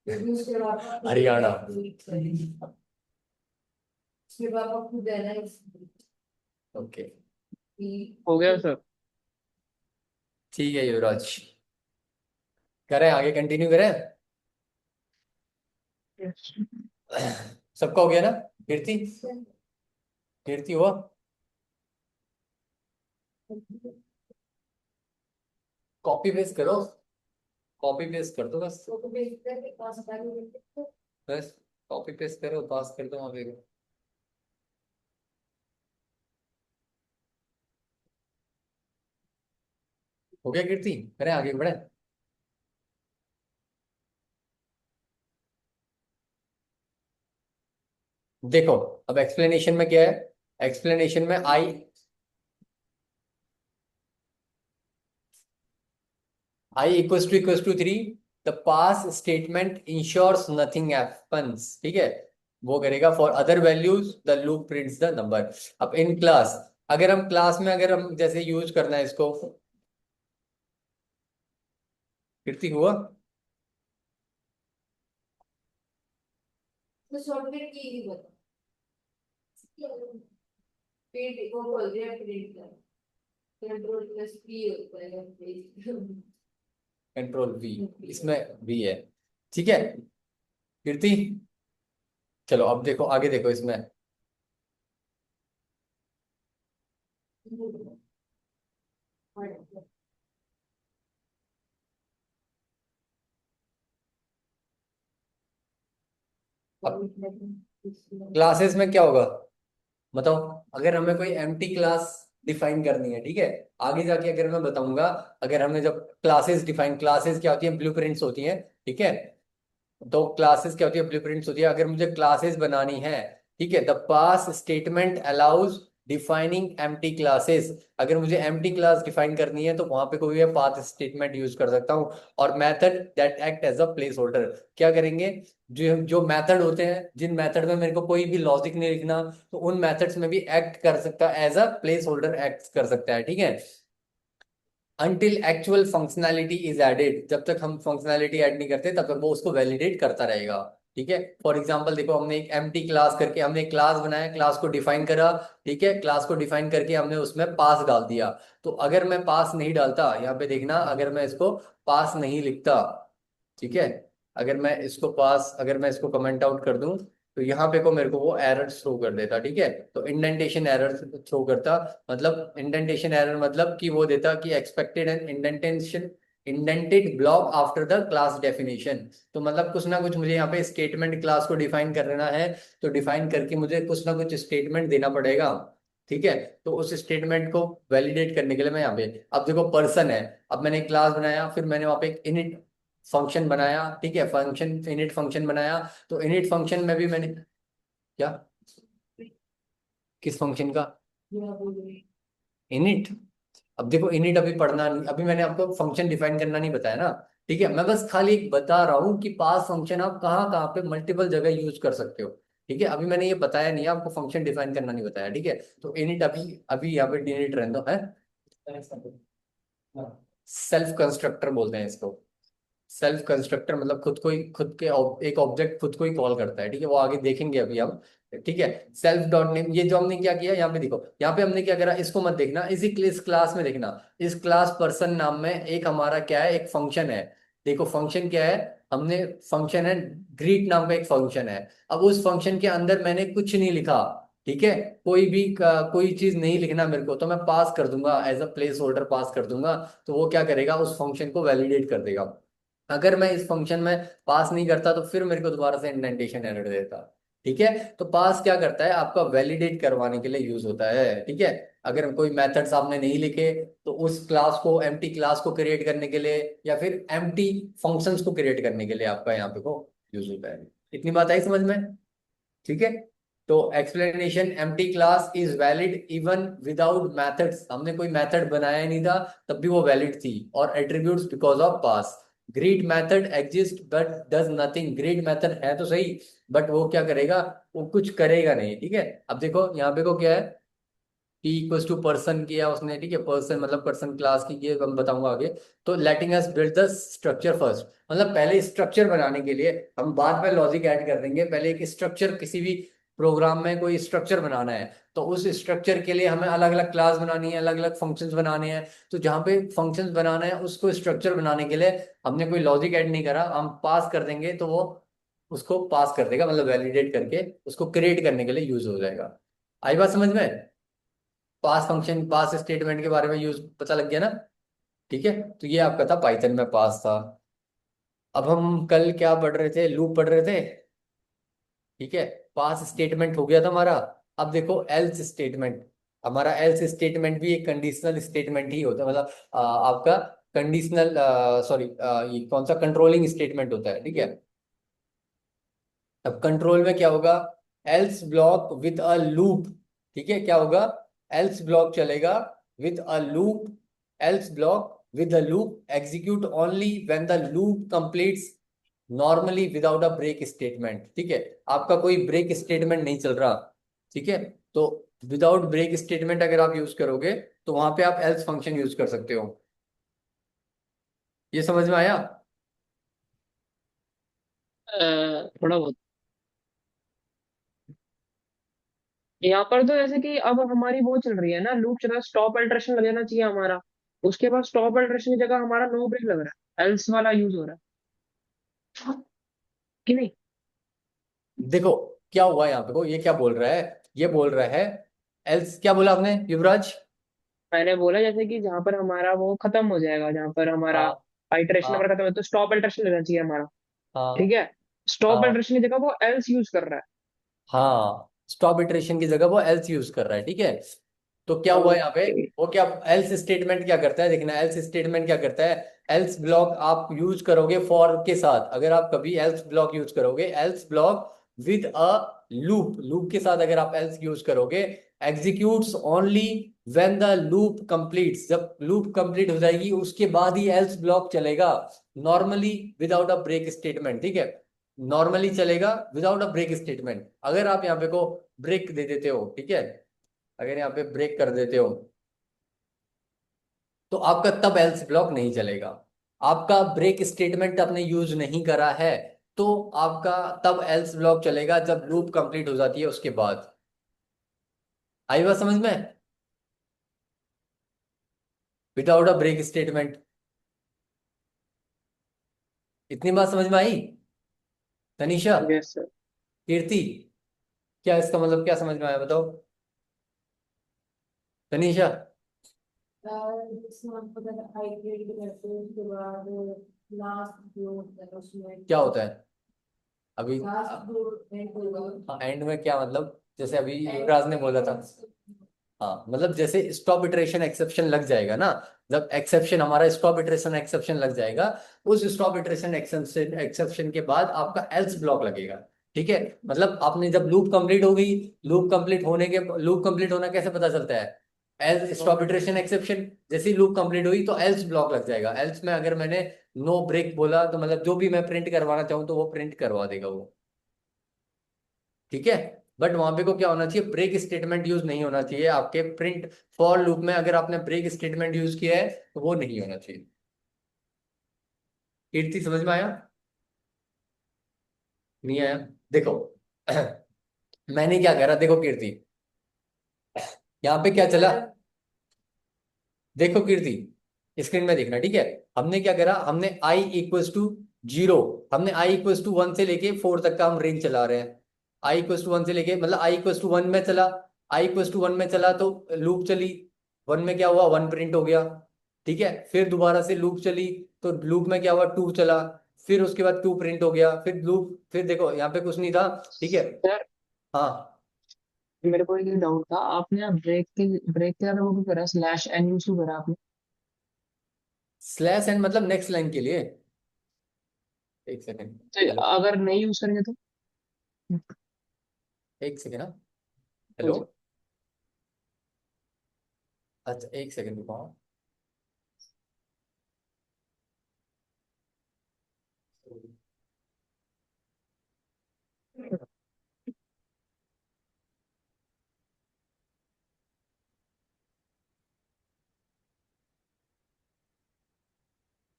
S5: क्योंकि उसके बाद आप खुद
S1: हरियाणा।
S5: एक्टिवेट करेंगे। उसके बाद आप खुद है ना
S1: ओके,
S3: हो गया सर।
S1: ठीक है युवराज, करें आगे, कंटिन्यू करें? सबका हो गया ना? कीर्ति, कीर्ति हुआ? कॉपी पेस्ट करो, कॉपी पेस्ट कर दो बस।
S5: तो बेचते हैं पास आगे
S1: बस कॉपी पेस्ट करो, पास कर दो वहां पे। हो गया कीर्ति, करें आगे बढ़े? देखो, अब एक्सप्लेनेशन में क्या है? एक्सप्लेनेशन में I equals to 3, the pass statement ensures nothing happens, ठीक है? वो करेगा for other values the loop prints the number. अब इन क्लास, अगर हम क्लास में अगर हम जैसे यूज करना है इसको, कीर्ति हुआ?
S5: तो सॉफ्टवेयर की ही बता पेंट वो बोल दिया प्रिंट कर कंट्रोल प्लस पी होता है पेज
S1: कंट्रोल वी, इसमें वी है, ठीक है कीर्ति? चलो अब देखो, आगे देखो इसमें। क्लासेस में क्या होगा बताओ? अगर हमें कोई एम्प्टी क्लास डिफाइन करनी है, ठीक है, आगे जाके अगर मैं बताऊंगा, अगर हमने जब क्लासेस डिफाइन, क्लासेस क्या होती है? ब्लूप्रिंट्स होती हैं, ठीक है? तो क्लासेस क्या होती है? ब्लूप्रिंट्स होती है। अगर मुझे क्लासेस बनानी है, ठीक है, the pass statement allows defining empty classes. अगर मुझे एम्प्टी क्लास डिफाइन करनी है तो वहां पे कोई भी पाथ स्टेटमेंट यूज कर सकता हूँ। और method that act as a placeholder, क्या करेंगे? जो जो मेथड होते हैं, जिन मेथड में मेरे को कोई भी लॉजिक नहीं लिखना, तो उन मेथड्स में भी एक्ट कर सकता है, as a placeholder act कर सकता है, ठीक है? Until actual functionality is added, जब तक हम फंक्शनैलिटी ऐड नहीं करते तब तक वो उसको वैलिडेट करता रहेगा, ठीक है? फॉर एग्जांपल देखो, हमने एक एम्प्टी क्लास करके हमने एक क्लास बनाया, क्लास को डिफाइन करा, ठीक है? क्लास को डिफाइन करके हमने उसमें पास डाल दिया। तो अगर मैं पास नहीं डालता, यहाँ पे देखना, अगर मैं इसको पास नहीं लिखता, ठीक है, अगर मैं इसको पास, अगर मैं इसको कमेंट आउट कर दूं, तो यहाँ पे को मेरे को वो एरर थ्रो कर देता, ठीक है? तो इंडेंटेशन एरर थ्रो करता, मतलब इंडेंटेशन एरर मतलब कि वो देता कि expected an indentation indented block after the class definition. तो मतलब कुछ ना कुछ मुझे यहाँ पे स्टेटमेंट क्लास को डिफाइन करना है, तो डिफाइन करके मुझे कुछ ना कुछ स्टेटमेंट देना पड़ेगा, ठीक है? तो उस स्टेटमेंट को वैलिडेट करने के लिए मैं यहाँ पे, अब देखो पर्सन है, अब मैंने क्लास बनाया, फिर मैंने वहाँ पे एक इनिट फंक्शन बनाया, ठीक है, फंक्शन इनिट फंक्शन बनाया। तो इनिट फंक्शन में भी मैंने क्या, किस फंक्शन का? इनिट। अब देखो इनिट अभी पढ़ना नहीं, अभी मैंने आपको फंक्शन डिफाइन करना नहीं बताया ना, ठीक है? मैं बस खाली एक बता रहा हूँ कि पास फंक्शन आप कहाँ कहाँ पे मल्टीपल जगह यूज कर सकते हो, ठीक है? अभी मैंने ये बताया नहीं, आपको फंक्शन डिफाइन करना नहीं बताया, ठीक है? तो इनिट अभी अभी यहाँ पे इनिट रहने दो, है? सेल्फ कंस्ट्रक्टर बोलते हैं इसको। सेल्फ कंस्ट्रक्टर मतलब खुद को ही, खुद के एक ऑब्जेक्ट खुद को ही कॉल करता है, ठीक है? वो आगे देखेंगे अभी हम, ठीक है? सेल्फ डॉट नेम, ये जो हमने क्या किया, यहाँ पे देखो, यहाँ पे हमने क्या करा, इसको मत देखना, इस क्लास में देखना। इस क्लास पर्सन नाम में एक हमारा क्या है, एक फंक्शन है। देखो फंक्शन क्या है, हमने फंक्शन है ग्रीट नाम का एक फंक्शन है। अब उस फंक्शन के अंदर मैंने कुछ नहीं लिखा, ठीक है? कोई चीज नहीं लिखना मेरे को, तो मैं पास कर दूंगा, एज अ प्लेस होल्डर पास कर दूंगा। तो वो क्या करेगा, उस फंक्शन को वैलिडेट कर देगा। अगर मैं इस फंक्शन में पास नहीं करता तो फिर मेरे को दोबारा से इंडेंटेशन एरर देता, ठीक है? तो पास क्या करता है, आपका वैलिडेट करवाने के लिए यूज होता है, ठीक है? अगर कोई मेथड्स आपने नहीं लिखे, तो उस क्लास को, एम्प्टी क्लास को क्रिएट करने के लिए, या फिर एम्प्टी फंक्शंस को क्रिएट करने के लिए आपका यहाँ पे को यूज होता है। इतनी बात आई समझ में? ठीक है? तो explanation, empty class is valid even without methods, हमने कोई मेथड बनाया नहीं था तब भी वो वैलिड थी, और attributes because of pass. Greet method exist but does nothing. Greet method है तो सही, बट वो क्या करेगा, वो कुछ करेगा नहीं। ठीक है, अब देखो यहाँ पे को क्या है, p इक्वल्स टू पर्सन किया उसने, ठीक है, पर्सन मतलब पर्सन क्लास की, ये हम बताऊंगा आगे। तो letting us build the structure first, मतलब पहले स्ट्रक्चर बनाने के लिए, हम बाद में लॉजिक ऐड कर देंगे, पहले एक स्ट्रक्चर, किसी भी प्रोग्राम में कोई स्ट्रक्चर बनाना है तो उस स्ट्रक्चर के लिए हमें अलग अलग क्लास बनानी है, अलग अलग फंक्शंस बनाने हैं। तो जहाँ पे फंक्शंस बनाना है उसको स्ट्रक्चर बनाने के लिए हमने कोई लॉजिक ऐड नहीं करा, हम पास कर देंगे तो वो उसको पास कर देगा, मतलब वैलिडेट करके उसको क्रिएट करने के लिए यूज हो जाएगा। आई बात समझ में? पास फंक्शन, पास स्टेटमेंट के बारे में यूज पता लग गया ना? ठीक है, तो ये आपका था पाइथन में पास था। अब हम कल क्या पढ़ रहे थे, लूप पढ़ रहे थे। ठीक है, पास स्टेटमेंट हो गया था हमारा। अब देखो एल्स स्टेटमेंट, हमारा एल्स स्टेटमेंट भी एक कंडीशनल स्टेटमेंट ही होता है, मतलब आपका कंडीशनल, सॉरी, ये कौन सा कंट्रोलिंग स्टेटमेंट होता है। ठीक है, अब कंट्रोल में क्या होगा, else block with a loop. ठीक है, क्या होगा, एल्स ब्लॉक चलेगा with a loop, else block with the loop execute only when the loop completes normally without a break statement. ठीक है, आपका कोई ब्रेक स्टेटमेंट नहीं चल रहा। ठीक है, तो विदाउट ब्रेक स्टेटमेंट अगर आप यूज करोगे तो वहां पे आप एल्स फंक्शन यूज कर सकते हो। ये समझ में आया?
S3: थोड़ा बहुत। यहाँ पर तो जैसे कि अब हमारी वो चल रही है ना, लूप चल रहा है, स्टॉप अल्टरेशन लग जाना चाहिए हमारा। उसके बाद स्टॉप अल्टरेशन की जगह हमारा नो ब्रेक लग रहा है, एल्स वाला यूज हो रहा है कि नहीं?
S1: देखो क्या हुआ यहाँ पे को, ये क्या बोल रहा है, ये बोल रहा है एल्स, क्या बोला आपने युवराज?
S3: मैंने बोला जैसे कि जहां पर हमारा वो खत्म हो जाएगा, जहां पर हमारा
S1: हाँ
S3: आइटरेशन
S1: हाँ
S3: हमारा खत्म हो तो स्टॉप अल्टरेशन लेना चाहिए हमारा।
S1: हाँ
S3: ठीक है, स्टॉप
S1: हाँ
S3: अल्टरेशन की जगह वो एल्स यूज कर रहा
S1: हाँ, स्टॉप इटरेशन की जगह वो एल्स यूज कर रहा है। ठीक है, तो क्या
S3: है।
S1: हुआ यहाँ पे,
S3: ओके।
S1: वो क्या, एल्स स्टेटमेंट क्या करता है, देखना एल्स स्टेटमेंट क्या करता है। एल्स ब्लॉक आप यूज करोगे फॉर के साथ, अगर आप कभी एल्स ब्लॉक यूज करोगे, else block with a loop, loop के साथ अगर आप एल्स यूज करोगे, executes only when the loop completes, जब लूप कंप्लीट हो जाएगी उसके बाद ही एल्स ब्लॉक चलेगा, normally without a break statement. ठीक है, नॉर्मली चलेगा विदाउट अ ब्रेक स्टेटमेंट। अगर आप यहाँ पे को ब्रेक दे देते हो, ठीक है, अगर यहाँ पे ब्रेक कर देते हो तो आपका तब एल्स ब्लॉक नहीं चलेगा। आपका ब्रेक स्टेटमेंट आपने यूज नहीं करा है तो आपका तब एल्स ब्लॉक चलेगा जब लूप कंप्लीट हो जाती है उसके बाद। आई बात समझ में? विदाउट अ ब्रेक स्टेटमेंट, इतनी बात समझ में आई? Tanisha,
S3: yes sir.
S1: कीर्ति, क्या इसका मतलब क्या समझ में आया बताओ? तनीषा,
S5: इसमें अगर हाइब्रिड करते हैं उसके बाद लास्ट जो होता है उसमें
S1: क्या होता है अभी?
S5: लास्ट जो एंड होगा
S1: एंड में क्या मतलब, जैसे अभी युवराज ने बोला था, हाँ मतलब जैसे स्टॉप इटरेशन एक्सेप्शन लग जाएगा ना, जब एक्सेप्शन हमारा स्टॉप इटरेशन एक्सेप्शन लग जाएगा, उस स्टॉप इटरेशन एक्सेप्शन एक्सेप्शन के बाद आपका एल्स ब्लॉक लगेगा। ठीक है, मतलब आपने जब लूप कंप्लीट हो गई, लूप कंप्लीट होने के, लूप कंप्लीट होना कैसे पता चलता है, एल्स स्टॉप इटरेशन एक्सेप्शन, जैसे ही लूप कंप्लीट हुई तो एल्स ब्लॉक लग जाएगा। एल्स में अगर मैंने नो ब्रेक बोला तो मतलब जो भी मैं प्रिंट करवाना चाहूँ तो वो प्रिंट करवा देगा वो। ठीक है, बट वहां पे को क्या होना चाहिए, ब्रेक स्टेटमेंट यूज नहीं होना चाहिए आपके प्रिंट फॉर लूप में। अगर आपने ब्रेक स्टेटमेंट यूज किया है तो वो नहीं होना चाहिए। कीर्ति समझ में आया? नहीं आया? देखो मैंने क्या करा, देखो कीर्ति, यहाँ पे क्या चला, देखो कीर्ति स्क्रीन में देखना। ठीक है, हमने क्या करा, हमने आई इक्वल्स टू जीरो, हमने आई इक्वल्स टू वन से लेके फोर तक का हम रेंज चला रहे हैं। आई इक्वल्स टू वन से लेके, मतलब आई इक्वल्स टू वन में चला, आई इक्वल्स टू वन में चला तो लूप चली, वन में क्या हुआ, वन प्रिंट हो गया। ठीक है, फिर दोबारा से लूप चली तो लूप में क्या हुआ, टू चला, फिर उसके बाद टू प्रिंट हो गया, फिर लूप, फिर देखो यहाँ पे कुछ नहीं था। ठीक है,
S3: सर
S1: हाँ,
S3: मेरे को एक डाउट था, आपने यहाँ ब्रेक के अंदर वो क्यों करा, स्लैश एन यूज क्यों करा आपने?
S1: स्लैश एन मतलब नेक्स्ट लाइन के लिए। एक सेकेंड,
S3: तो
S1: हेलो,
S3: अगर नहीं यूज करेंगे तो?
S1: एक सेकेंड, हाँ,
S3: हाँ
S1: हेलो,
S3: जी।
S1: अच्छा एक सेकेंड रुको, हाँ।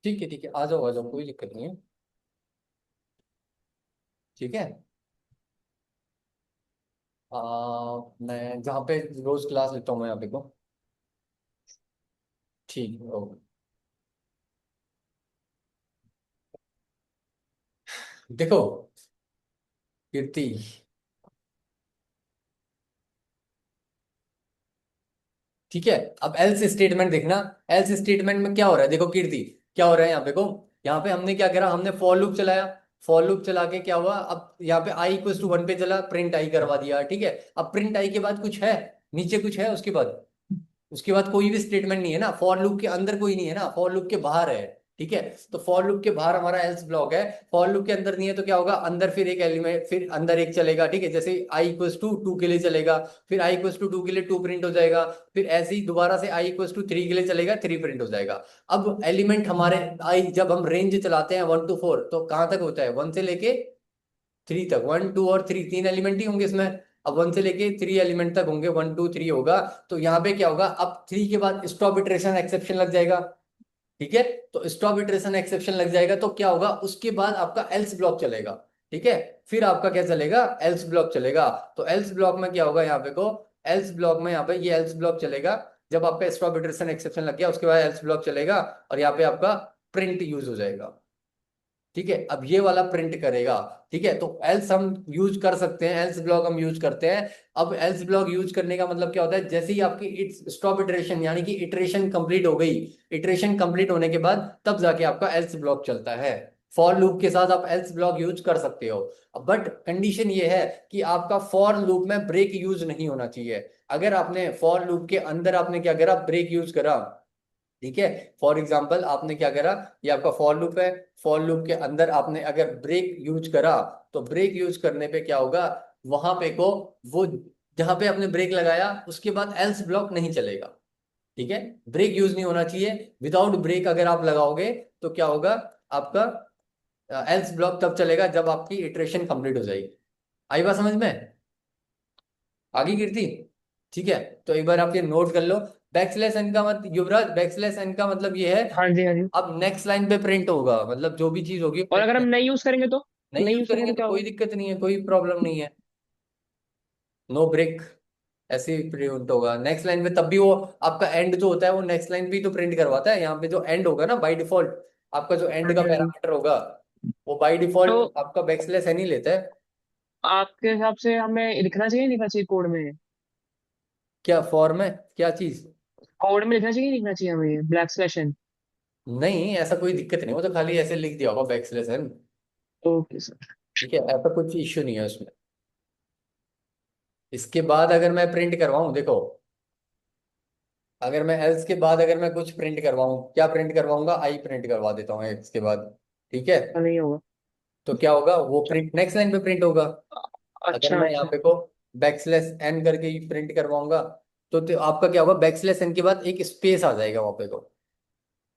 S1: ठीक है, आ जाओ, कोई दिक्कत नहीं है। ठीक है। मैं जहाँ पे रोज क्लास लेता हूँ मैं यहाँ पे को। ठीक है, ओके। देखो कीर्ति, ठीक है, अब एल्स स्टेटमेंट देखना। एल्स स्टेटमेंट में क्या हो रहा है, देखो कीर्ति, क्या हो रहा है यहाँ पे को। यहाँ पे हमने क्या करा, हमने फॉर लूप चलाया। फॉर लूप चला के क्या हुआ, अब यहाँ पे आई इक्वल टू 1 पे चला, प्रिंट आई करवा दिया, ठीक है। अब प्रिंट आई के बाद कुछ है, नीचे कुछ है उसके बाद, उसके बाद कोई भी स्टेटमेंट नहीं है ना, फॉर लूप के अंदर कोई नहीं है ना, फॉर लूप के बाहर है। ठीक है, तो फॉर लूप के बाहर हमारा एल्स ब्लॉक है। फॉर लूप के अंदर नहीं है तो क्या होगा, अंदर फिर एक एलिमेंट, फिर अंदर एक चलेगा, ठीक है, जैसे आई इक्वल्स टू 2 के लिए चलेगा, फिर आई इक्वल्स टू 2 के लिए 2 प्रिंट हो जाएगा, फिर ऐसे ही दोबारा से आई इक्वल्स टू 3 के लिए चलेगा, 3 प्रिंट हो जाएगा। अब एलिमेंट हमारे आई, जब हम रेंज चलाते हैं 1 to 4, तो कहाँ तक होता है, 1 से लेके 3 तक, 1 2 और 3, 3 एलिमेंट ही होंगे इसमें। अब 1 से लेके 3 एलिमेंट तक होंगे, 1 2 3 होगा। तो यहाँ पे क्या होगा, अब 3 के बाद स्टॉप इटरेशन एक्सेप्शन लग जाएगा। ठीक है, तो स्टॉप इटरेशन एक्सेप्शन लग जाएगा तो क्या होगा, उसके बाद आपका एल्स ब्लॉक चलेगा। ठीक है, फिर आपका क्या चलेगा, एल्स ब्लॉक चलेगा। तो एल्स ब्लॉक में क्या होगा यहाँ पे को, एल्स ब्लॉक में यहाँ पे ये एल्स ब्लॉक चलेगा। जब आपका स्टॉप इटरेशन एक्सेप्शन लग गया उसके बाद एल्स ब्लॉक चलेगा, और यहाँ पे आपका प्रिंट यूज हो जाएगा। ठीक है, अब ये वाला प्रिंट करेगा। ठीक है, तो एल्स हम यूज कर सकते हैं, एल्स ब्लॉक हम यूज करते हैं। अब एल्स ब्लॉक यूज करने का मतलब क्या होता है, जैसे ही आपकी स्टॉप इटरेशन यानी कि इटरेशन कंप्लीट हो गई, इटरेशन कंप्लीट होने के बाद तब जाके आपका एल्स ब्लॉक चलता है। फॉर लूप के साथ आप एल्स ब्लॉक यूज कर सकते हो, बट कंडीशन ये है कि आपका फॉर लूप में ब्रेक यूज नहीं होना चाहिए। अगर आपने फॉर लूप के अंदर आपने क्या करा, ब्रेक यूज करा, ठीक है, फॉर एग्जाम्पल आपने क्या करा, ये आपका फॉर लूप है, फॉर लूप के अंदर आपने अगर ब्रेक यूज करा, तो ब्रेक यूज करने पे क्या होगा, वहां पे को, वो जहां पे आपने ब्रेक लगाया उसके बाद एल्स ब्लॉक नहीं चलेगा। ठीक है, ब्रेक यूज नहीं होना चाहिए। विदाउट ब्रेक अगर आप लगाओगे तो क्या होगा, आपका एल्स ब्लॉक तब चलेगा जब आपकी इटरेशन कंप्लीट हो जाएगी। आई बात समझ में, आगे कीर्ति। ठीक है, तो एक बार आप ये नोट कर लो। बैकस्लैश एन का मतलब, युवराज, बैकस्लैश एन का मतलब ये है,
S3: हाँ जी, हाँ जी।
S1: अब नेक्स्ट लाइन पे प्रिंट होगा, मतलब जो भी चीज होगी
S3: और अगर हम नहीं यूज करेंगे तो,
S1: नहीं
S3: नहीं
S1: यूज
S3: यूज करेंगे
S1: करेंगे
S3: तो
S1: तो
S3: क्या
S1: कोई
S3: होगा?
S1: दिक्कत नहीं है, कोई प्रॉब्लम नहीं है, नो ब्रेक, ऐसे ही प्रिंट होगा नेक्स्ट लाइन पे। तब भी वो आपका एंड जो होता है वो नेक्स्ट लाइन पे ही तो प्रिंट करवाता है। यहाँ पे जो एंड होगा ना बाय डिफॉल्ट, आपका जो एंड
S3: हाँ
S1: का
S3: जी, हाँ जी।
S1: पैरामीटर होगा वो बाय
S3: तो
S1: डिफॉल्ट आपका बैकस्लैश एन ही लेता है।
S3: आपके हिसाब से हमें लिखना चाहिए, नहीं लिखना चाहिए कोड में?
S1: क्या फॉर में, क्या चीज,
S3: कोड में लिखना चाहिए, नहीं लिखना चाहिए हमें ब्लैक स्लैश एन?
S1: नहीं ऐसा कोई दिक्कत नहीं, वो तो खाली ऐसे लिख दिया होगा बैकस्लैश एन।
S3: Okay sir.
S1: ठीक है, ऐसा कुछ इश्यू नहीं है उसमें। इसके बाद अगर मैं प्रिंट करवाऊं, देखो, अगर मैं एल्स के बाद अगर मैं कुछ प्रिंट करवाऊं, क्या प्रिंट करवाऊंगा, आई प्रिंट करवा देता हूँ एल्स के बाद। ठीक है,
S3: नहीं होगा।
S1: तो क्या होगा, वो प्रिंट नेक्स्ट लाइन पे प्रिंट होगा। अगर
S3: अच्छा
S1: मैं यहाँ
S3: अच्छा।
S1: पे को बैकस्लैश एन करके ही प्रिंट करवाऊंगा, तो आपका क्या होगा, बैकस्लैश एन के बाद एक स्पेस आ जाएगा वहां पे को,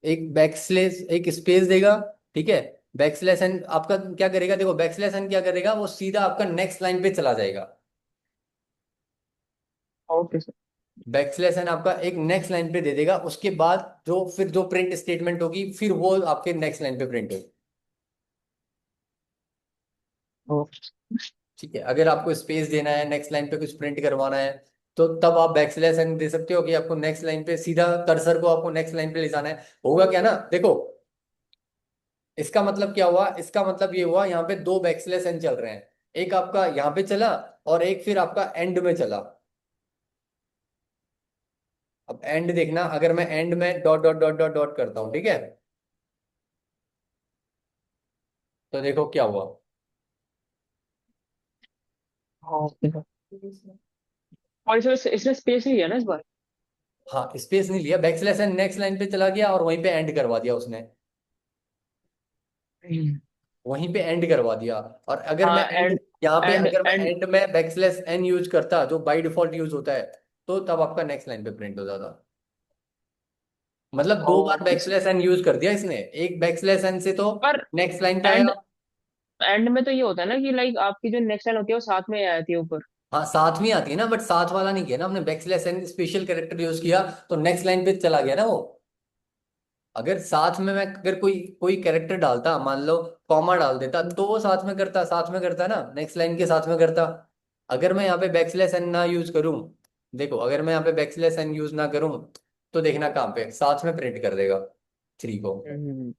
S1: एक बैकस्लैश एक स्पेस देगा। ठीक है, बैकस्लैश एन आपका क्या करेगा, देखो बैकस्लैश एन क्या करेगा, वो सीधा आपका नेक्स्ट लाइन पे चला जाएगा।
S3: Okay sir.
S1: बैकस्लैश एन आपका एक नेक्स्ट लाइन पे दे देगा, उसके बाद जो फिर जो प्रिंट स्टेटमेंट होगी फिर वो आपके नेक्स्ट लाइन पे प्रिंट होगी।
S3: ओके।
S1: ठीक है, अगर आपको स्पेस देना है, नेक्स्ट लाइन पे कुछ प्रिंट करवाना है, तो तब आप बैकस्लैश एन दे सकते हो कि आपको नेक्स्ट लाइन पे सीधा कर्सर को आपको नेक्स्ट लाइन पे ले जाना है। होगा क्या ना, देखो इसका मतलब क्या हुआ, इसका मतलब ये हुआ यहाँ पे दो बैकस्लैश एन चल रहे हैं, एक आपका यहाँ पे चला और एक फिर आपका एंड में चला। अब एंड देखना, अगर मैं एंड में dot dot dot dot dot करता हूँ, ठीक है, तो देखो क्या हुआ।
S3: Okay sir. और इसमें इसने स्पेस नहीं लिया ना इस बार?
S1: हाँ, स्पेस नहीं लिया, बैकस्लैश एन नेक्स्ट लाइन पे चला गया और वहीं पे एंड करवा दिया उसने, वहीं पे एंड करवा दिया। और अगर मैं
S3: हाँ,
S1: एंड,
S3: एंड
S1: यहाँ पे
S3: एंड
S1: अगर मैं
S3: एंड।
S1: एंड में बैकस्लैश एन यूज करता जो बाय डिफॉल्ट यूज होता है, तो तब आपका नेक्स्ट लाइन पे प्रिंट हो जाता। मतलब दो बार
S3: okay sir.
S1: Backslash n use कर दिया इसने, एक बैकस्लैश एन से तो
S3: पर
S1: नेक्स्ट लाइन पे
S3: एंड
S1: आया।
S3: एंड में तो ये होता है ना कि लाइक आपकी जो नेक्स्ट लाइन होती है वो साथ में आती है ऊपर।
S1: हाँ साथ में आती है ना, बट साथ वाला नहीं किया ना हमने, backslash n special character use किया तो नेक्स्ट लाइन पे चला गया ना वो। अगर साथ में मैं अगर कोई कोई कैरेक्टर डालता, मान लो कॉमा डाल देता, तो वो साथ में करता ना, नेक्स्ट लाइन के साथ में करता। अगर मैं यहाँ पे बैकस्लैश एन ना यूज करूं, देखो अगर मैं यहाँ पे बैकस्लैश एन यूज ना करूं, तो देखना कहाँ पे साथ में प्रिंट कर देगा 3 को।
S3: हम्म।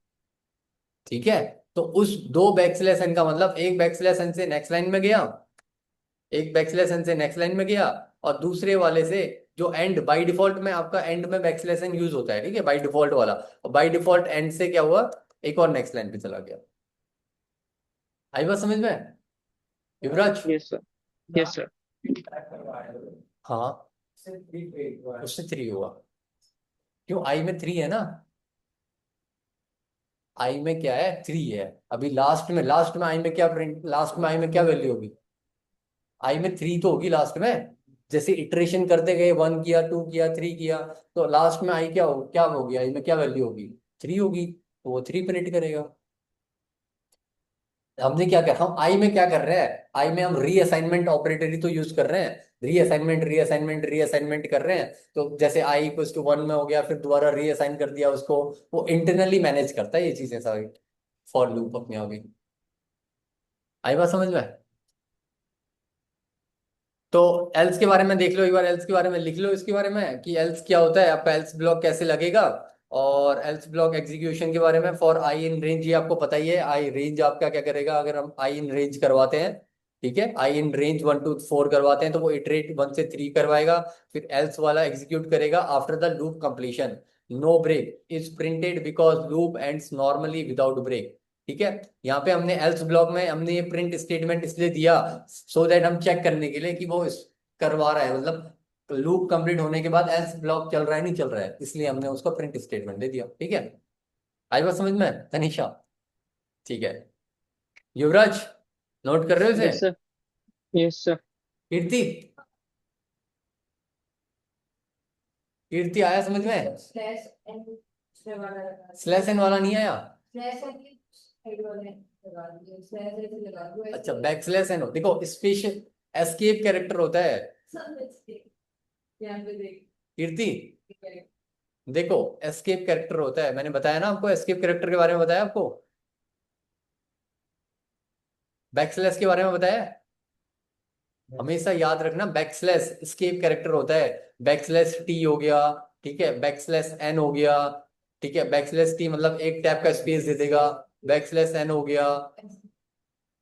S1: ठीक है, तो उस दो बैकस्लैश एन का मतलब एक बैकस्लैश एन से नेक्स्ट लाइन में गया, एक बैकस्लैश एन से नेक्स्ट लाइन में गया, और दूसरे वाले से जो एंड बाय डिफॉल्ट में आपका एंड में बैकस्लैश एन यूज होता है, ठीक है, बाय डिफॉल्ट वाला, और बाय डिफॉल्ट एंड से क्या हुआ, एक और नेक्स्ट लाइन पे चला गया। आई बात समझ में Yuvraj?
S3: Yes sir. Yes sir.
S1: हाँ, उससे 3 हुआ। क्यों? आई में 3 है ना, आई में क्या है, 3 है। अभी लास्ट में आई में क्या प्रिंट, लास्ट में आई में क्या वैल्यू होगी, आई में 3 तो होगी लास्ट में। जैसे इटरेशन करते गए, 1 किया, 2 किया, 3 किया, तो लास्ट में आई क्या होगी, आई में क्या वैल्यू होगी, 3 होगी, तो वो 3 प्रिंट करेगा। हमने क्या कर हम आई में क्या कर रहे हैं, आई में हम रीअसाइनमेंट ऑपरेटर ही तो यूज कर रहे हैं, रीअसाइनमेंट कर रहे हैं। तो जैसे आई इक्वल्स टू 1 में हो गया, फिर दोबारा रीअसाइन कर दिया उसको, वो इंटरनली मैनेज करता है ये चीजें सारी, फॉर लूप अपने आप ही। आई बात समझ में? तो एल्स के बारे में देख लो एक बार, एल्स के बारे में लिख लो, इसके बारे में कि एल्स क्या होता है, आपका एल्स ब्लॉक कैसे लगेगा, और एल्स ब्लॉक एग्जीक्यूशन के बारे में फॉर आई इन रेंज, ये आपको पता ही है। आई रेंज आपका क्या करेगा, अगर हम आई इन रेंज करवाते हैं, ठीक है, आई इन रेंज 1 to 4 करवाते हैं, तो वो इटरेट 1 से 3 करवाएगा, फिर एल्स वाला एग्जीक्यूट करेगा after the loop completion. No break is printed because loop ends normally without break. ठीक है, यहाँ पे हमने एल्स ब्लॉक में हमने ये प्रिंट स्टेटमेंट इसलिए दिया, सो दैट हम चेक करने के लिए कि वो करवा रहा है, मतलब लूप कंप्लीट होने के बाद एल्स ब्लॉक चल रहा है नहीं चल रहा है, इसलिए हमने उसको प्रिंट स्टेटमेंट दे दिया। ठीक है, आई बात समझ में तनिषा? ठीक है, युवराज नोट कर रहे हो इसे?
S3: Yes sir. Yes sir.
S1: Kirti, Kirti आया समझ में?
S5: स्लैश एन दूसरे वाला लगा दिया।
S1: स्लैश एन वाला नहीं आया?
S5: स्लैश एन की साइड वाले लगा दिए, स्लैश ऐसे लगा दो, ऐसे
S1: अच्छा, बैक स्लैश एन हो, देखो स्पेशल एस्केप कैरेक्टर होता है
S5: समझ गए। यहाँ पे देख,
S1: कीर्ति,
S5: ठीक है।
S1: देखो एस्केप कैरेक्टर होता है, मैंने बताया ना आपको, एस्केप कैरेक्टर के बारे में बताया आपको, बैकस्लैश के बारे में बताया। हमेशा याद रखना, बैकस्लैश एस्केप कैरेक्टर होता है, बैकस्लैश टी हो गया, ठीक है, बैकस्लैश एन हो गया, ठीक है, बैकस्लैश टी मतलब एक टैब का स्पेस दे देगा, बैकस्लैश एन हो गया,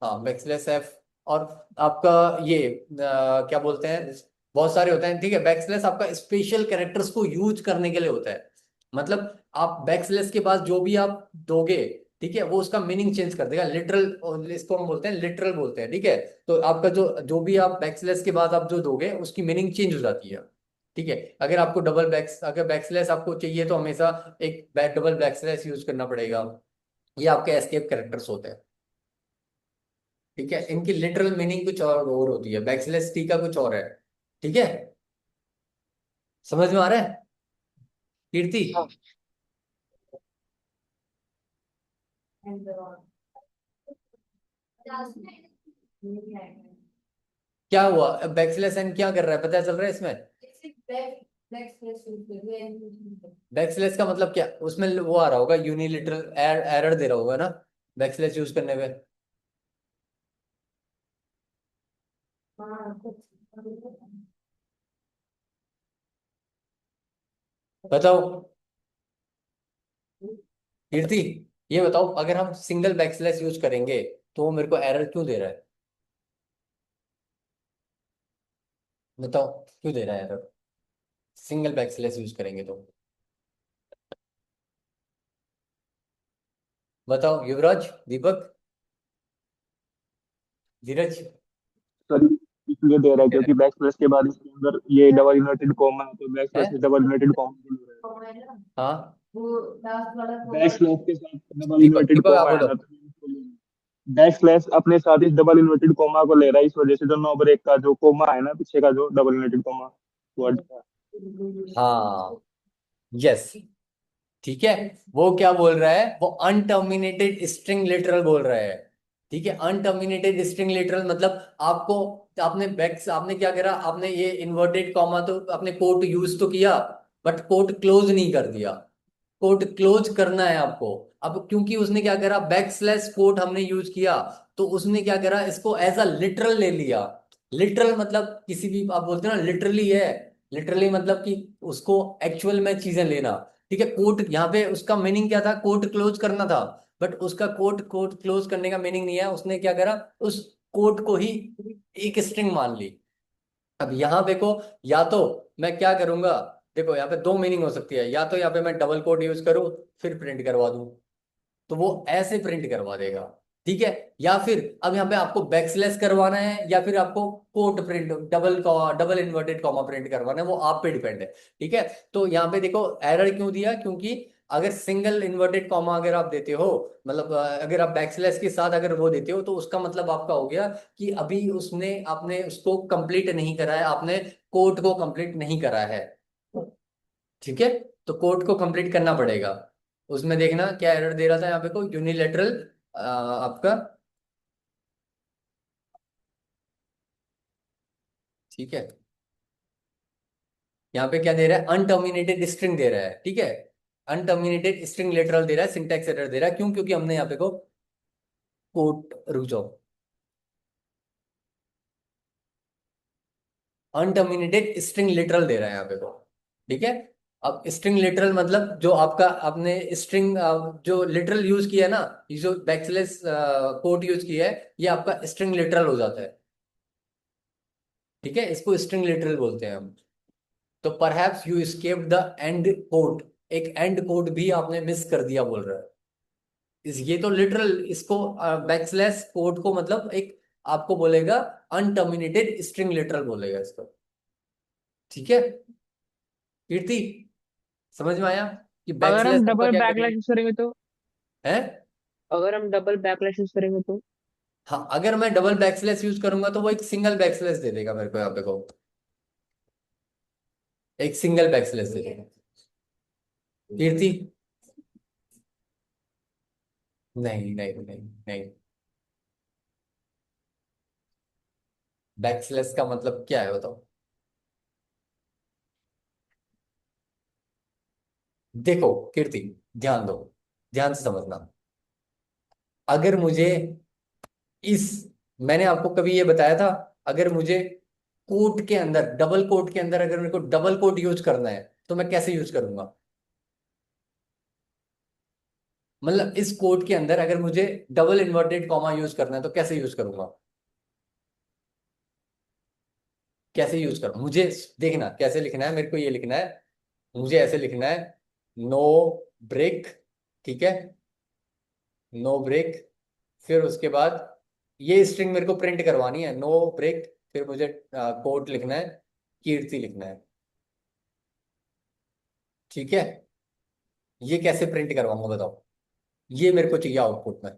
S1: हाँ बैकस्लैश एफ, और आपका ये क्या बोलते हैं, बहुत सारे होते हैं, ठीक है। बैकस्लैश आपका स्पेशल कैरेक्टर्स को यूज करने के लिए होता है, मतलब आप बैकस्लैश के बाद जो भी आप दोगे, ठीक है, वो उसका मीनिंग चेंज कर देगा, लिटरल, इसको हम बोलते हैं लिटरल बोलते हैं, ठीक है। तो आपका जो जो भी आप बैकस्लैश के बाद आप जो दोगे उसकी मीनिंग चेंज हो जाती है, ठीक है। अगर आपको अगर बैकस्लैश आपको चाहिए तो हमेशा एक डबल बैकस्लैश यूज करना पड़ेगा, ये आपके एस्केप कैरेक्टर्स होते हैं, ठीक है। इनकी लिटरल मीनिंग कुछ और होती है, बैकस्लैश टी का कुछ और है, ठीक है। समझ में आ रहा है कीर्ति?
S3: हाँ।
S5: एंड नहीं आएगा।
S1: क्या हुआ, बैकस्लैश एन क्या कर रहा है पता चल रहा है इसमें?
S5: जैसे बैक स्लैश यूज कर रहे हैं।
S1: बैकस्लैश का मतलब क्या, उसमें वो आ रहा होगा, यूनिलिटरल एरर दे रहा होगा ना बैकस्लैश यूज करने में।
S5: हाँ कुछ
S1: बताओ कीर्ति, ये बताओ अगर हम सिंगल बैकस्लैश यूज करेंगे तो वो मेरे को एरर क्यों दे रहा है, बताओ क्यों दे रहा है एरर, सिंगल बैकस्लैश यूज करेंगे तो? बताओ युवराज, दीपक, धीरज।
S2: सर इसलिए दे रहा है क्योंकि बैक स्लैश के बाद इसके अंदर ये डबल इन्वर्टेड कॉमा है, तो बैक
S1: है,
S2: slash double inverted comma
S5: comma है ना,
S1: हाँ,
S5: वो लास्ट वाला
S2: बैक
S5: कॉमा।
S2: स्लैश के साथ डबल
S1: दीपक
S2: इन्वर्टेड
S1: दीपक आप
S2: कॉमा है
S1: बोलो।
S2: ना, तो बैक स्लैश अपने साथ इस डबल इन्वर्टेड कॉमा को ले रहा है, इस वजह से जो नो ब्रेक का जो कॉमा है ना पीछे का, जो डबल इन्वर्टेड कॉमा वर्ड,
S1: हाँ, यस, ठीक है। वो क्या बोल रहा है, वो अनटर्मिनेटेड स्ट्रिंग लिटरल बोल रहा है, ठीक है। अनटर्मिनेटेड स्ट्रिंग लिटरल मतलब आपको, आपने क्या करा, आपने ये इन्वर्टेड कॉमा तो आपने कोट यूज तो किया, बट कोट क्लोज नहीं कर दिया, कोट क्लोज करना है आपको। अब क्योंकि उसने क्या करा, बैक स्लैश कोट हमने यूज किया, तो उसने क्या करा, इसको एज अ लिटरल ले लिया। लिटरल मतलब किसी भी, आप बोलते हो ना लिटरली है, लिटरली मतलब कि उसको एक्चुअल में चीजें लेना। ठीक है, कोट यहाँ पे उसका मीनिंग क्या था, कोट क्लोज करना था, बट उसका कोट कोट क्लोज करने का मीनिंग नहीं है। उसने क्या करा, उस कोट को ही एक स्ट्रिंग मान ली। अब यहाँ देखो, या तो मैं क्या करूंगा, देखो यहाँ पे दो मीनिंग हो सकती है, या तो यहाँ पे मैं डबल कोट यूज करूं फिर प्रिंट करवा दूं, तो वो ऐसे प्रिंट करवा देगा। ठीक है, या फिर अब यहाँ पे आपको बैकस्लैश करवाना है, या फिर आपको quote print double inverted comma print करवाना है, वो आप पे डिपेंड है। ठीक है, तो यहाँ पे देखो एरर क्यों दिया, क्योंकि अगर सिंगल इन्वर्टेड कॉमा अगर आप देते हो, मतलब अगर आप बैकस्लैश के साथ अगर वो देते हो, तो उसका मतलब आपका हो गया कि अभी उसने आपने उसको कंप्लीट नहीं करा है, आपने कोट को कंप्लीट नहीं करा है। ठीक है, तो कोड को कंप्लीट करना पड़ेगा। उसमें देखना क्या एरर दे रहा था यहाँ पे, को यूनिलेटरल आपका। ठीक है, यहाँ पे क्या दे रहा है, अनटर्मिनेटेड स्ट्रिंग दे रहा है। ठीक है, अनटर्मिनेटेड स्ट्रिंग लेटरल दे रहा है, सिंटैक्स एरर दे रहा है, क्यों, क्योंकि हमने यहाँ पे को कोट, रुक जाओ, अनटर्मिनेटेड स्ट्रिंग लिटरल दे रहा है यहाँ पे को। ठीक है, अब स्ट्रिंग लिटरल मतलब जो आपका आपने स्ट्रिंग जो लिटरल यूज किया है ना, ये जो बैकस्लैश कोट यूज किया है, ये आपका स्ट्रिंग लिटरल हो जाता है। ठीक है, इसको स्ट्रिंग लिटरल बोलते हैं हम। तो perhaps you escaped the end code, एक एंड कोड भी आपने मिस कर दिया बोल रहा है। ये तो लिटरल, इसको बैकस्लैश कोड को मतलब एक आपको बोलेगा अनटर्मिनेटेड स्ट्रिंग लिटरल बोलेगा इसको। ठीक है कीर्ति, समझ में आया कि
S3: अगर
S1: बैकस्लैश
S3: हम
S1: आपका
S3: डबल
S1: क्या
S3: बैकलैश
S1: करेगा
S3: यूज करेंगे तो,
S1: है।
S3: अगर हम डबल बैकलैश यूज करेंगे तो
S1: हाँ, अगर मैं डबल बैकस्लैश यूज करूंगा तो वो एक सिंगल बैकस्लैश दे देगा मेरे को, यहाँ पे को एक सिंगल बैकस्लैश दे देगा। कीर्ति, नहीं नहीं नहीं नहीं, बैकस्लैश का मतलब क्या है बताओ। देखो कीर्ति, ध्यान दो, ध्यान से समझना। अगर मुझे इस, मैंने आपको कभी ये बताया था, अगर मुझे कोट के अंदर, डबल कोट के अंदर अगर मेरे को डबल कोट यूज करना है, तो मैं कैसे यूज करूंगा। मतलब इस कोट के अंदर अगर मुझे डबल इन्वर्टेड कॉमा यूज करना है, तो कैसे यूज करूंगा, कैसे यूज करूँ मुझे, देखना कैसे लिखना है, मेरे को ये लिखना है, मुझे ऐसे लिखना है, नो ब्रेक। ठीक है, नो ब्रेक, फिर उसके बाद ये स्ट्रिंग मेरे को प्रिंट करवानी है, नो ब्रेक, फिर मुझे कोट लिखना है, कीर्ति लिखना है। ठीक है, ये कैसे प्रिंट करवाऊंगा बताओ, ये मेरे को चाहिए आउटपुट में।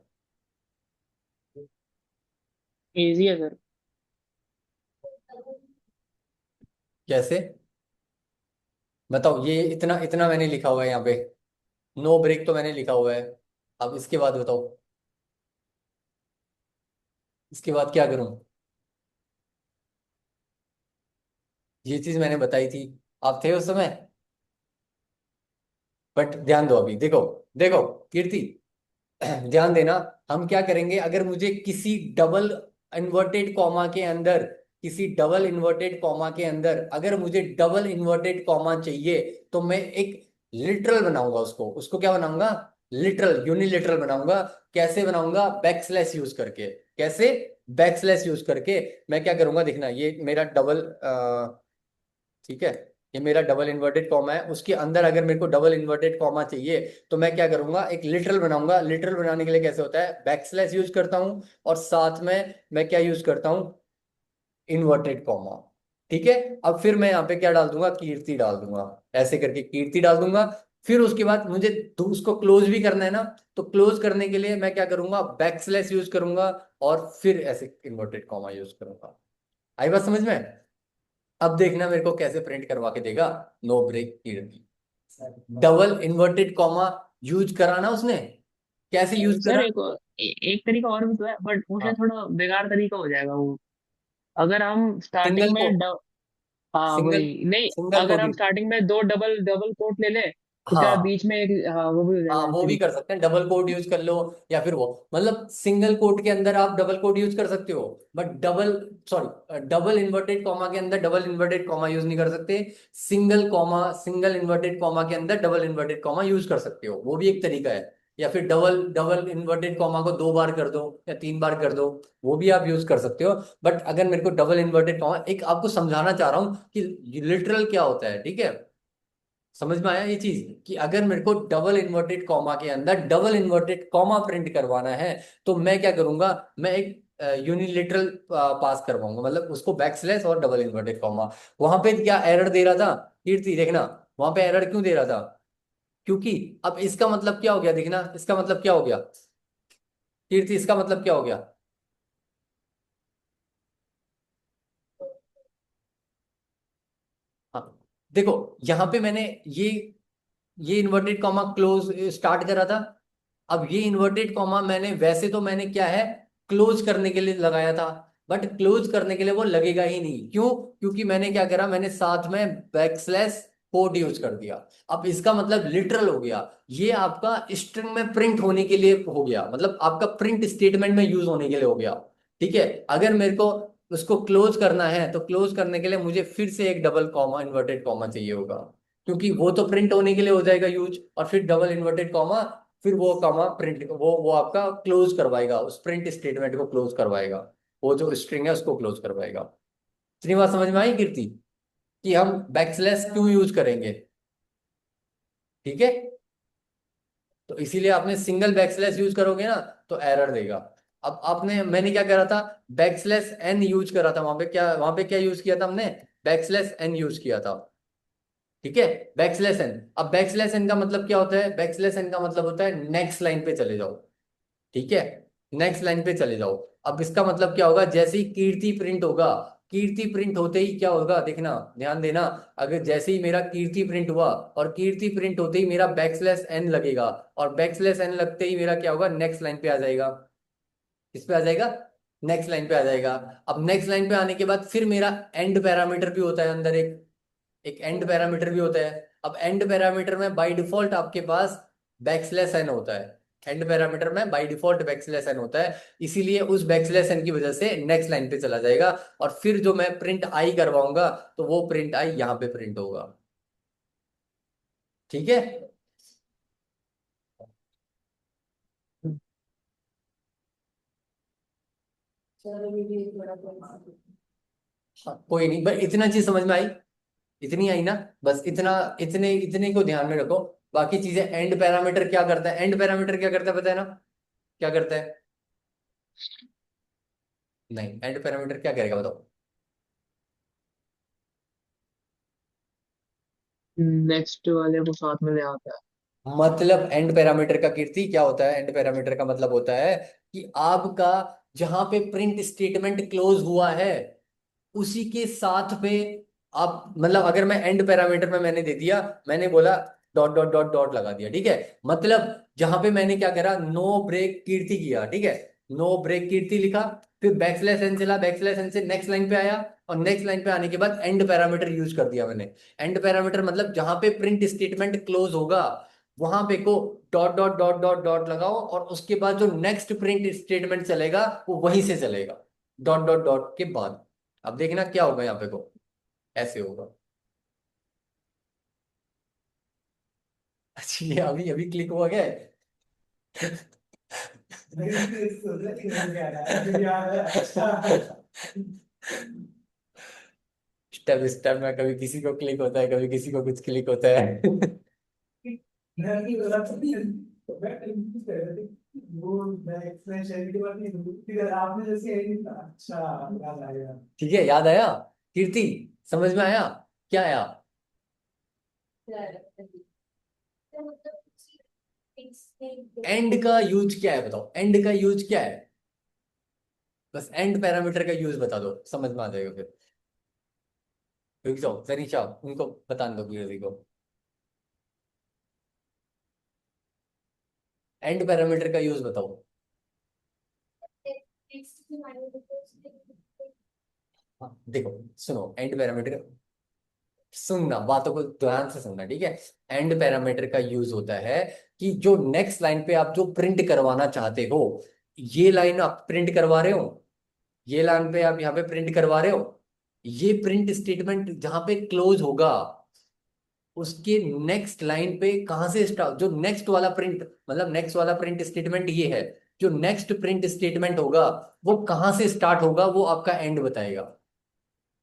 S3: इजी है सर।
S1: कैसे बताओ, ये इतना इतना मैंने लिखा हुआ है यहाँ पे, नो ब्रेक तो मैंने लिखा हुआ है। अब इसके बाद बताओ, इसके बाद क्या करूं, ये चीज मैंने बताई थी, आप थे उस समय। बट ध्यान दो, अभी देखो, देखो कीर्ति, ध्यान देना। हम क्या करेंगे, अगर मुझे किसी डबल इन्वर्टेड कॉमा के अंदर, किसी डबल इन्वर्टेड कॉमा के अंदर अगर मुझे डबल इन्वर्टेड कॉमा चाहिए, तो मैं एक लिटरल बनाऊंगा, उसको उसको क्या बनाऊंगा, लिटरल, यूनिलिटरल बनाऊंगा। कैसे बनाऊंगा, बैकस्लैश यूज करके। कैसे, बैकस्लैश यूज करके मैं क्या करूंगा, देखना ये मेरा डबल, ठीक है, ये मेरा डबल इन्वर्टेड कॉमा है, उसके अंदर अगर मेरे को डबल इन्वर्टेड कॉमा चाहिए, तो मैं क्या करूंगा, एक लिटरल बनाऊंगा। लिटरल बनाने के लिए कैसे होता है, बैकस्लैश यूज करता हूं, और साथ में मैं क्या यूज करता हूं, इन्वर्टेड कॉमा। ठीक है, अब फिर मैं यहाँ पे क्या डाल दूंगा, कीर्ति डाल दूंगा, ऐसे करके कीर्ति डाल दूंगा। फिर उसके बाद मुझे उसको क्लोज भी करना है ना, तो क्लोज करने के लिए मैं क्या करूंगा, बैकस्लैश यूज करूंगा, और फिर ऐसे इन्वर्टेड कॉमा यूज करूंगा। आई बात समझ में। अब देखना मेरे को कैसे प्रिंट करवा के देगा, नो ब्रेक कीर्ति, डबल इन्वर्टेड कॉमा यूज करा ना उसने, कैसे यूज
S3: सर
S1: करा।
S3: एक तरीका और भी तो है, बट उसमें
S1: हाँ,
S3: थोड़ा बेकार तरीका हो जाएगा वो। अगर हम
S1: सिंगल
S3: स्टार्टिंग
S1: को,
S3: में हाँ
S1: सिंगल
S3: वही नहीं,
S1: सिंगल
S3: अगर
S1: कोट
S3: हम
S1: यूज,
S3: स्टार्टिंग में दो डबल डबल कोट ले ले, तो क्या
S1: हाँ
S3: बीच में एक वो भी हो
S1: हाँ,
S3: जाएगा
S1: वो भी
S3: सिंपल।
S1: कर सकते हैं, डबल कोट यूज कर लो, या फिर वो मतलब सिंगल कोट के अंदर आप डबल कोट यूज कर सकते हो, but double, sorry, double inverted comma के अंदर डबल इन्वर्टेड कॉमा यूज नहीं कर सकते। Single comma, single inverted comma के अंदर डबल इन्वर्टेड कॉमा यूज कर सकते हो, वो भी एक तरीका है। या फिर डबल डबल इन्वर्टेड कॉमा को 2 बार कर दो या 3 बार कर दो, वो भी आप यूज कर सकते हो। बट अगर मेरे को डबल इन्वर्टेड कॉमा, एक आपको समझाना चाह रहा हूँ कि लिटरल क्या होता है, ठीक है? समझ में आया ये चीज, कि अगर मेरे को डबल इन्वर्टेड कॉमा के अंदर डबल इन्वर्टेड कॉमा प्रिंट करवाना है, तो मैं क्या करूंगा, मैं एक यूनिलेटरल पास करवाऊंगा, मतलब उसको बैक स्लैश और डबल इन्वर्टेड कॉमा। वहां पे क्या एरर दे रहा था कीर्ति, देखना, वहां पे एरर क्यों दे रहा था, क्योंकि अब इसका मतलब क्या हो गया, देखना इसका मतलब क्या हो गया कीर्ति, इसका मतलब क्या हो गया। हाँ, देखो, यहाँ पे मैंने ये इन्वर्टेड कॉमा क्लोज स्टार्ट करा था। अब ये इन्वर्टेड कॉमा मैंने, वैसे तो मैंने क्या है, क्लोज करने के लिए लगाया था, बट क्लोज करने के लिए वो लगेगा ही नहीं, क्यों? क्योंकि मैंने क्या करा, मैंने साथ में बैकस्लैश कोड यूज कर दिया। अब इसका मतलब लिटरल हो गया, ये आपका स्ट्रिंग में प्रिंट होने के लिए हो गया, मतलब आपका प्रिंट स्टेटमेंट में यूज होने के लिए हो गया। ठीक है, अगर मेरे को उसको क्लोज करना है, तो क्लोज करने के लिए मुझे फिर से एक डबल कॉमा, इन्वर्टेड कॉमा चाहिए होगा, क्योंकि वो तो प्रिंट होने के लिए हो जाएगा यूज, और फिर डबल इन्वर्टेड कॉमा, फिर वो कॉमा प्रिंट, वो आपका क्लोज करवाएगा, उस प्रिंट स्टेटमेंट को क्लोज करवाएगा, वो जो स्ट्रिंग है उसको क्लोज करवाएगा। इतनी बात समझ में आई कीर्ति, कि हम बैकस्लैश क्यों यूज करेंगे? ठीक है, तो इसीलिए आपने सिंगल बैकस्लैश यूज करोगे ना, तो एरर देगा। अब आपने, मैंने क्या करा था, बैकस्लैश एन यूज करा था, वहां पे क्या यूज किया था हमने, बैकस्लैश एन यूज किया था। ठीक है, बैकस्लैश एन, अब बैकस्लैश एन का मतलब क्या होता है, बैकस्लैश एन का मतलब होता है नेक्स्ट लाइन पे चले जाओ। ठीक है, नेक्स्ट लाइन पे चले जाओ। अब इसका मतलब क्या होगा, जैसे ही कीर्ति प्रिंट होगा, कीर्ति प्रिंट होते ही क्या होगा, देखना, ध्यान देना, अगर जैसे ही मेरा कीर्ति प्रिंट हुआ, और कीर्ति प्रिंट होते ही मेरा बैकस्लैश एन लगेगा, और बैकस्लैश एन लगते ही मेरा क्या होगा, नेक्स्ट लाइन पे आ जाएगा। किस पे आ जाएगा, नेक्स्ट लाइन पे आ जाएगा। अब नेक्स्ट लाइन पे आने के बाद फिर मेरा एंड पैरामीटर भी होता है अंदर, एक एक एंड पैरामीटर भी होता है। अब एंड पैरामीटर में बाय डिफॉल्ट आपके पास बैकस्लैश एन होता है, एंड पैरामीटर में बाय डिफॉल्ट बैकस्लैश एन होता है, इसीलिए उस बैकस्लैश एन की वजह से नेक्स्ट लाइन पे चला जाएगा, और फिर जो मैं प्रिंट आई करवाऊंगा, तो वो प्रिंट आई यहाँ पे प्रिंट होगा। ठीक है,
S5: चलो ये थोड़ा सा
S1: हाँ, कोई नहीं, बस इतना चीज समझ में आई, इतनी आई ना, बस इतना, इतने इतने को ध्यान में रखो। बाकी चीजें, एंड पैरामीटर क्या करता है, एंड पैरामीटर क्या करता है पता है ना, क्या करता है? नहीं, एंड पैरामीटर क्या करेगा बताओ।
S3: नेक्स्ट वाले को साथ में ले आता
S1: मतलब एंड पैरामीटर का, कीर्ति, क्या होता है, एंड पैरामीटर का मतलब होता है कि आपका जहां पे प्रिंट स्टेटमेंट क्लोज हुआ है, उसी के साथ पे आप, मतलब अगर मैं एंड पैरामीटर में मैंने दे दिया, मैंने बोला डॉट डॉट डॉट डॉट लगा दिया, ठीक है, मतलब जहां पे मैंने क्या करा, नो ब्रेक कीर्ति किया, ठीक है, नो ब्रेक कीर्ति लिखा, फिर बैकस्लैश एन चला, बैकस्लैश एन से नेक्स्ट लाइन पे आया, और नेक्स्ट लाइन पे आने के बाद एंड पैरामीटर यूज कर दिया मैंने। एंड पैरामीटर मतलब जहां पे प्रिंट स्टेटमेंट क्लोज होगा, वहां पे co dot dot dot dot dot लगाओ, और उसके बाद जो नेक्स्ट प्रिंट स्टेटमेंट चलेगा वो वहीं से चलेगा, डॉट डॉट डॉट के बाद। अब देखना क्या होगा यहाँ पे को, ऐसे होगा। अच्छा, ये अभी अभी क्लिक हुआ क्या है?
S4: नहीं तो इस सोचा कि नहीं आ रहा है, मुझे याद है, अच्छा।
S1: स्टेप स्टेप में कभी किसी को क्लिक होता है, कभी किसी को कुछ क्लिक होता है।
S4: नहीं बोला तो नहीं, मैं कंफ्यूज कर रहा था। वो मैं एक्सप्लेन शेयर की बात नहीं करूँ, फिर आपने जैसे अच्छा याद आ गया।
S1: ठीक है, याद आया कीर्ति, समझ में आया, क्या आया?
S5: तो मतलब
S1: एंड का यूज क्या है बताओ, एंड का यूज क्या है? बस एंड पैरामीटर का यूज बता दो, समझ में आ जाएगा फिर। रुक जाओ जनीशा, उनको बता दो कीर्ति को, एंड पैरामीटर का यूज बताओ। हाँ, देखो, सुनो, एंड पैरामीटर, सुनना, बातों को ध्यान से सुनना, ठीक है। एंड पैरामीटर का यूज होता है कि जो नेक्स्ट लाइन पे आप जो प्रिंट करवाना चाहते हो, ये लाइन आप प्रिंट करवा रहे हो, ये लाइन पे आप यहाँ पे प्रिंट करवा रहे हो, ये प्रिंट स्टेटमेंट जहां पे क्लोज होगा, उसके नेक्स्ट लाइन पे कहां से स्टार्ट, जो नेक्स्ट वाला प्रिंट, मतलब नेक्स्ट वाला प्रिंट स्टेटमेंट ये है, जो नेक्स्ट प्रिंट स्टेटमेंट होगा वो कहां से स्टार्ट होगा, वो आपका एंड बताएगा।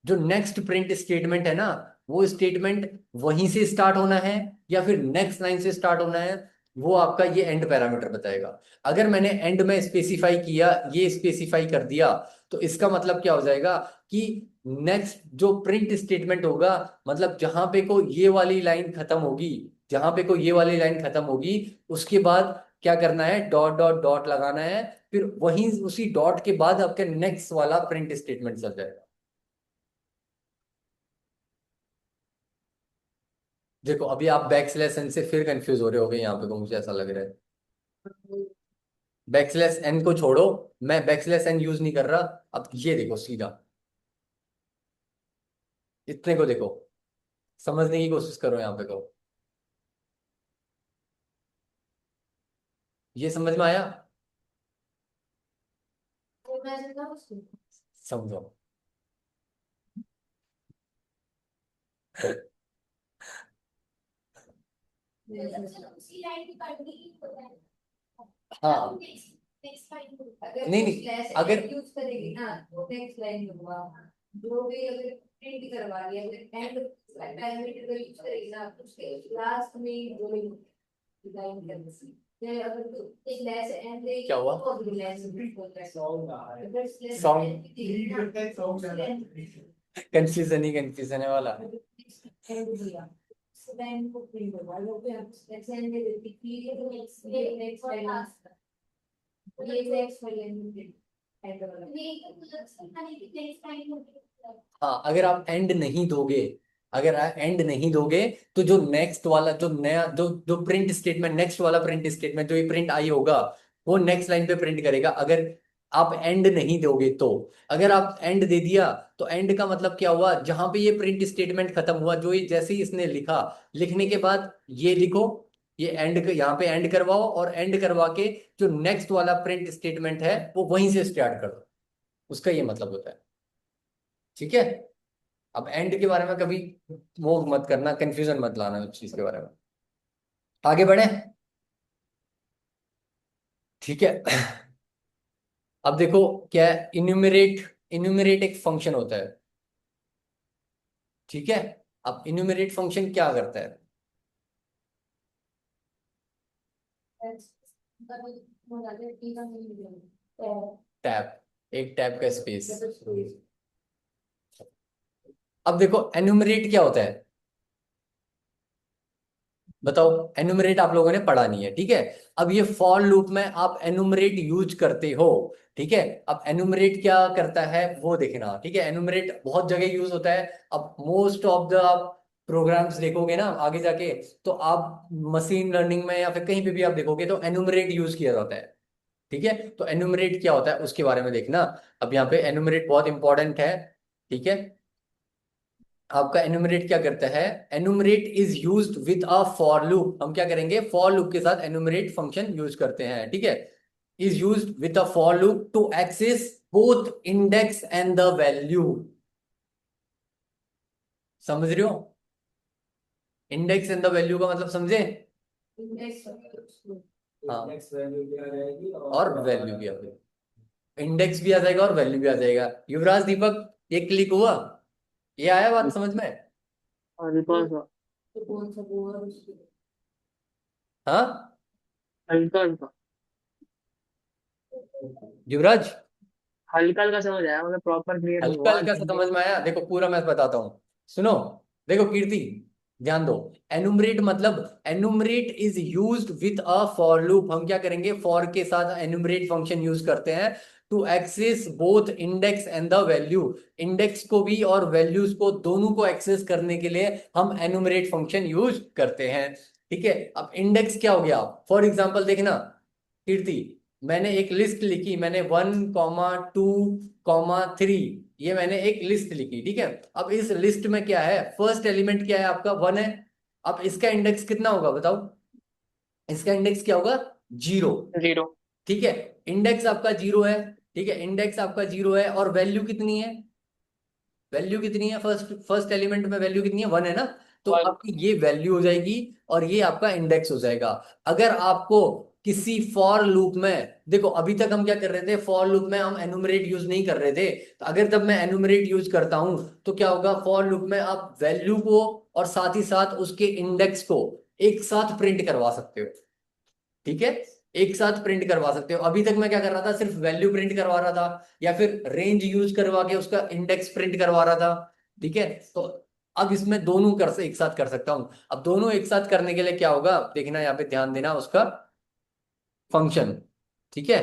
S1: जो नेक्स्ट प्रिंट स्टेटमेंट है ना, वो स्टेटमेंट वहीं से स्टार्ट होना है या फिर नेक्स्ट लाइन से स्टार्ट होना है, वो आपका ये एंड पैरामीटर बताएगा। अगर मैंने एंड में स्पेसिफाई किया, ये स्पेसिफाई कर दिया, तो इसका मतलब क्या हो जाएगा कि नेक्स्ट जो प्रिंट स्टेटमेंट होगा, मतलब जहां पे को ये वाली लाइन खत्म होगी, जहां पे को ये वाली लाइन खत्म होगी, उसके बाद क्या करना है, डॉट डॉट डॉट लगाना है, फिर वहीं उसी डॉट के बाद आपका नेक्स्ट वाला प्रिंट स्टेटमेंट चल जाएगा। देखो अभी आप बैकस्लैश एन से फिर कंफ्यूज हो रहे होगे यहाँ पे, को मुझे ऐसा लग रहा है। बैकस्लैश एन को छोड़ो, मैं बैकस्लैश एन यूज नहीं कर रहा। अब ये देखो सीधा, इतने को देखो, समझने की कोशिश करो यहाँ पे को, ये समझ में आया?
S5: तो मैं समझा उसको।
S1: समझो।
S5: उसी लाइन की पढ़नी होता है।
S1: हाँ
S5: नेक्स्ट लाइन अगर
S1: नहीं
S5: वो
S1: नहीं,
S5: स्लैश
S1: अगर
S5: यूज करेगी ना तो नेक्स्ट लाइन होगा। जो भी अगर प्रिंट करवा लिया अगर एंड पैरामीटर का यूज करेगी ना तो उसके लास्ट में जो डिजाइन करने से ये अगर तो स्लैश एंड दे
S1: क्या हुआ?
S5: तो स्लैश होता है।
S4: सॉन्ग आ रहा है।
S5: अगर स्लैश
S1: Song-
S5: एंड
S4: लीड करता है सॉन्ग ज्यादा।
S1: कंफ्यूजन ही कंफ्यूजन है वाला।
S5: एंड दिया लाइन को प्रिंट करवा लो फिर हम स्लैश एंड दे देती है तो नेक्स्ट लाइन ये नेक्स्ट लाइन एंड वाला ये तो मतलब समझाने की नेक्स्ट लाइन होती है।
S1: हाँ अगर आप एंड नहीं दोगे, अगर आप एंड नहीं दोगे, तो जो नेक्स्ट वाला, जो नया जो जो प्रिंट स्टेटमेंट, नेक्स्ट वाला प्रिंट स्टेटमेंट जो ये प्रिंट आई होगा, वो नेक्स्ट लाइन पे प्रिंट करेगा। अगर आप एंड नहीं दोगे तो, अगर आप एंड दे दिया तो एंड का मतलब क्या हुआ, जहां पे ये प्रिंट स्टेटमेंट खत्म हुआ, जो ये जैसे ही इसने लिखा, लिखने के बाद ये लिखो, ये एंड यहाँ पे एंड करवाओ, और एंड करवा के जो नेक्स्ट वाला प्रिंट स्टेटमेंट है वो वहीं से स्टार्ट कर दो, उसका ये मतलब होता है। ठीक है। अब एंड के बारे में कभी वो मत करना, कंफ्यूजन मत लाना उस चीज के बारे में। आगे बढ़े, ठीक है। अब देखो क्या है, इन्यूमरेट, इन्यूमरेट एक फंक्शन होता है, ठीक है। अब इन्यूमरेट फंक्शन क्या करता है, टैब, एक टैब का स्पेस। अब देखो एन्यूमरेट क्या होता है, बताओ। एनुमरेट आप लोगों ने पढ़ा नहीं है, ठीक है। अब ये फॉर लूप में आप एनुमरेट यूज करते हो, ठीक है। अब एनुमरेट क्या करता है वो देखना, ठीक है। एनुमरेट बहुत जगह यूज होता है। अब मोस्ट ऑफ द प्रोग्राम्स देखोगे ना आगे जाके, तो आप मशीन लर्निंग में या फिर कहीं पे भी आप देखोगे तो एनुमरेट यूज किया जाता है, ठीक है। तो एनुमरेट क्या होता है उसके बारे में देखना। अब यहाँ पे एनुमरेट बहुत इंपॉर्टेंट है, ठीक है। आपका एनुमरेट क्या करता है, enumerate is used with a for loop. हम क्या करेंगे, फॉर लूप के साथ एनुमरेट फंक्शन यूज करते हैं, ठीक है। Is used with a for loop to access both index and the value. समझ रहे हो, इंडेक्स एंड द वैल्यू का मतलब समझे? हाँ,
S4: नेक्स्ट वैल्यू भी आ जाएगी
S1: और वैल्यू भी आ जाएगी, इंडेक्स भी आ जाएगा और वैल्यू भी आ जाएगा। युवराज, दीपक, ये क्लिक हुआ, ये आया बात समझ में?
S3: हल्का सा,
S5: तो कौन सा वो है उसके
S1: हाँ
S3: हल्का हल्का,
S1: युवराज,
S3: हल्का हल्का समझ आया, मतलब प्रॉपर क्लियर नहीं
S1: हल्का
S3: हुआ।
S1: हल्का सा समझ में आया? देखो पूरा मैं बताता हूं, सुनो। देखो कीर्ति, ध्यान दो। एनुमरेट मतलब, enumerate is used with a for loop. हम क्या करेंगे, फॉर के साथ एनुमरेट फंक्शन यूज करते हैं to access both index and the value. Index को भी और वैल्यूज को, दोनों को एक्सेस करने के लिए हम एनुमरेट फंक्शन यूज करते हैं, ठीक है। अब इंडेक्स क्या हो गया, फॉर एग्जाम्पल देखना कीर्ति, मैंने एक लिस्ट लिखी, मैंने 1, 2, 3, ये मैंने एक लिस्ट लिखी, ठीक है। अब इस लिस्ट में क्या है, फर्स्ट एलिमेंट क्या है आपका, 1 है। अब इसका इंडेक्स कितना होगा बताओ, इसका इंडेक्स क्या होगा, 0।
S3: 0।
S1: ठीक है, इंडेक्स आपका 0 है, ठीक है, इंडेक्स आपका 0 है, और वैल्यू कितनी है, वैल्यू कितनी है, फर्स्ट फर्स्ट एलिमेंट में वैल्यू कितनी है, 1 है ना। तो
S3: 1।
S1: आपकी ये वैल्यू हो जाएगी, और ये आपका इंडेक्स हो जाएगा। अगर आपको किसी फॉर लूप में, देखो अभी तक हम क्या कर रहे थे, फॉर लूप में हम एनुमरेट यूज नहीं कर रहे थे, तो अगर जब मैं एनुमरेट यूज करता हूं तो क्या होगा, फॉर लूप में आप वैल्यू को और साथ ही साथ उसके इंडेक्स को एक साथ प्रिंट करवा सकते हो, ठीक है, एक साथ प्रिंट करवा सकते हो। अभी तक मैं क्या कर रहा था, सिर्फ वैल्यू प्रिंट करवा रहा था, या फिर रेंज यूज करवा के उसका इंडेक्स प्रिंट करवा रहा था, ठीक है। तो अब इसमें दोनों एक साथ कर सकता हूं। अब दोनों एक साथ करने के लिए क्या होगा, देखना यहाँ पे ध्यान देना, उसका फंक्शन, ठीक है।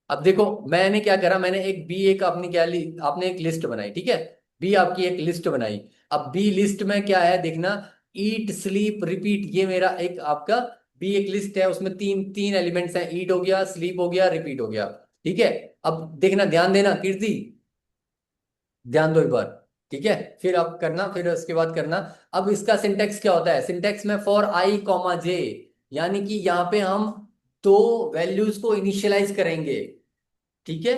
S1: अब देखो मैंने क्या करा, मैंने एक बी, एक आपने क्या ली, आपने एक लिस्ट बनाई, ठीक है, बी आपकी एक लिस्ट बनाई। अब बी लिस्ट में क्या है देखना, ईट स्लीप रिपीट, ये मेरा एक आपका बी एक लिस्ट है, उसमें तीन तीन एलिमेंट्स हैं, ईट हो गया, स्लीप हो गया, रिपीट हो गया, ठीक है। अब देखना, ध्यान देना कीर्ति, ध्यान दो एक बार, ठीक है, फिर आप करना, फिर उसके बाद करना। अब इसका सिंटेक्स क्या होता है, सिंटेक्स में फॉर आई कॉमा जे, यानी कि यहाँ पे हम दो वैल्यूज को इनिशियलाइज करेंगे, ठीक है।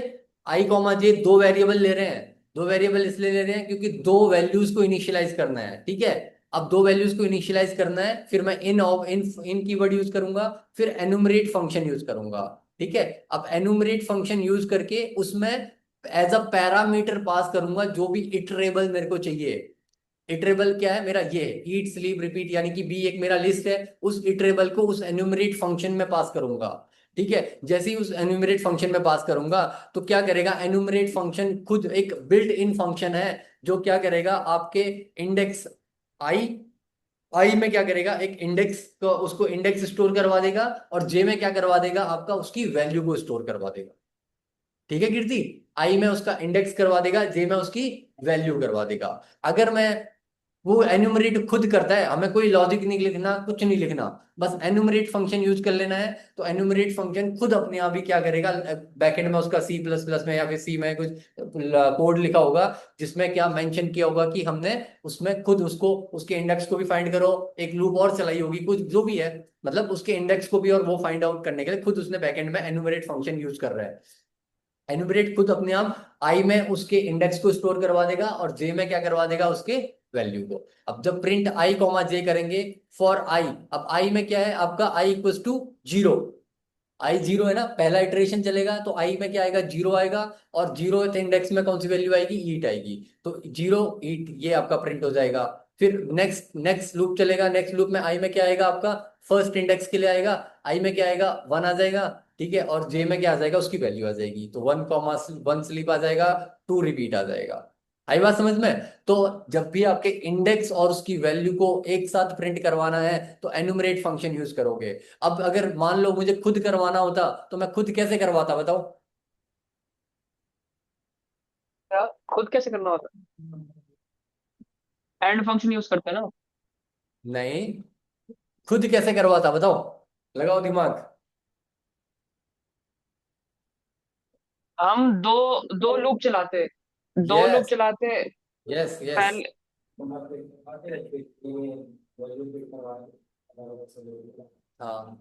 S1: आई कॉमा जे दो वेरिएबल ले रहे हैं, दो वेरिएबल इसलिए ले रहे हैं क्योंकि दो वैल्यूज को इनिशियलाइज करना है, ठीक है। अब दो वैल्यूज को इनिशियलाइज करना है, फिर मैं इन कीवर्ड यूज करूंगा, फिर एनुमरेट फंक्शन यूज करूंगा, ठीक है। अब एनुमरेट फंक्शन यूज करके उसमें एज अ पैरामीटर पास करूंगा जो भी इटरेबल मेरे को चाहिए। इटरेबल क्या है मेरा, ये ईट स्लीप रिपीट, यानी कि बी एक मेरा लिस्ट है, उस इटरेबल को उस एन्यूमरेट फंक्शन में पास करूंगा, ठीक है। जैसे ही उस एन्यूमरेट फंक्शन में पास करूंगा तो क्या करेगा, एन्यूमरेट फंक्शन खुद एक बिल्ट इन फंक्शन है, जो क्या करेगा, आपके इंडेक्स आई, आई में क्या करेगा, एक इंडेक्स को, उसको इंडेक्स स्टोर करवा देगा, और जे में क्या करवा देगा, आपका उसकी वैल्यू को स्टोर करवा देगा, ठीक है कीर्ति। आई में उसका इंडेक्स करवा देगा, जे में उसकी वैल्यू करवा देगा। अगर मैं, वो एन्यूमरेट खुद करता है, हमें कोई लॉजिक नहीं लिखना, कुछ नहीं लिखना, बस एन्यूमरेट फंक्शन यूज कर लेना है, तो एन्यूमरेट फंक्शन खुद अपने आप ही क्या करेगा, बैकएंड में उसका सी प्लस प्लस में या फिर सी में कुछ कोड लिखा होगा, जिसमें क्या मेंशन किया होगा कि हमने उसमें खुद उसको, उसके इंडेक्स को भी फाइंड करो, एक लूप और चलाई होगी कुछ जो भी है, मतलब उसके इंडेक्स को भी और वो फाइंड आउट करने के लिए खुद उसने बैकएंड में एन्यूमरेट फंक्शन यूज कर रहा है। एनुमरेट खुद अपने आप आई में उसके इंडेक्स को स्टोर करवा देगा, और जे में क्या करवा देगा, उसके वैल्यू को। अब जब प्रिंट आई कॉमा जे करेंगे फॉर आई, अब आई में क्या है आपका, आई इक्वल टू 0, आई 0 है ना, पहला इटरेशन चलेगा तो आई में क्या आएगा, 0 आएगा, और 0th इंडेक्स में कौन सी वैल्यू आएगी, ईट आएगी, तो 0 ईट ये आपका प्रिंट हो जाएगा। फिर नेक्स्ट नेक्स्ट लूप चलेगा, नेक्स्ट लूप में आई में क्या आएगा आपका, फर्स्ट इंडेक्स के लिए आएगा, आई में क्या आएगा, 1 आ जाएगा, ठीक है, और जे में क्या आ जाएगा, उसकी वैल्यू आ जाएगी, तो 1 स्लीप आ जाएगा, 2 रिपीट आ जाएगा। आई बात समझ में। तो जब भी आपके इंडेक्स और उसकी वैल्यू को एक साथ प्रिंट करवाना है तो एनुमरेट फंक्शन यूज करोगे। अब अगर मान लो मुझे खुद करवाना होता तो मैं खुद कैसे करवाता बताओ।
S3: क्या? खुद कैसे करना होता है, एंड फंक्शन यूज करते हैं ना।
S1: नहीं, खुद कैसे करवाता बताओ, लगाओ दिमाग।
S3: हम दो दो लूप चलाते, दो लूप
S1: यस,
S3: चलाते
S1: यस, यस।
S3: पहले।
S1: हाँ,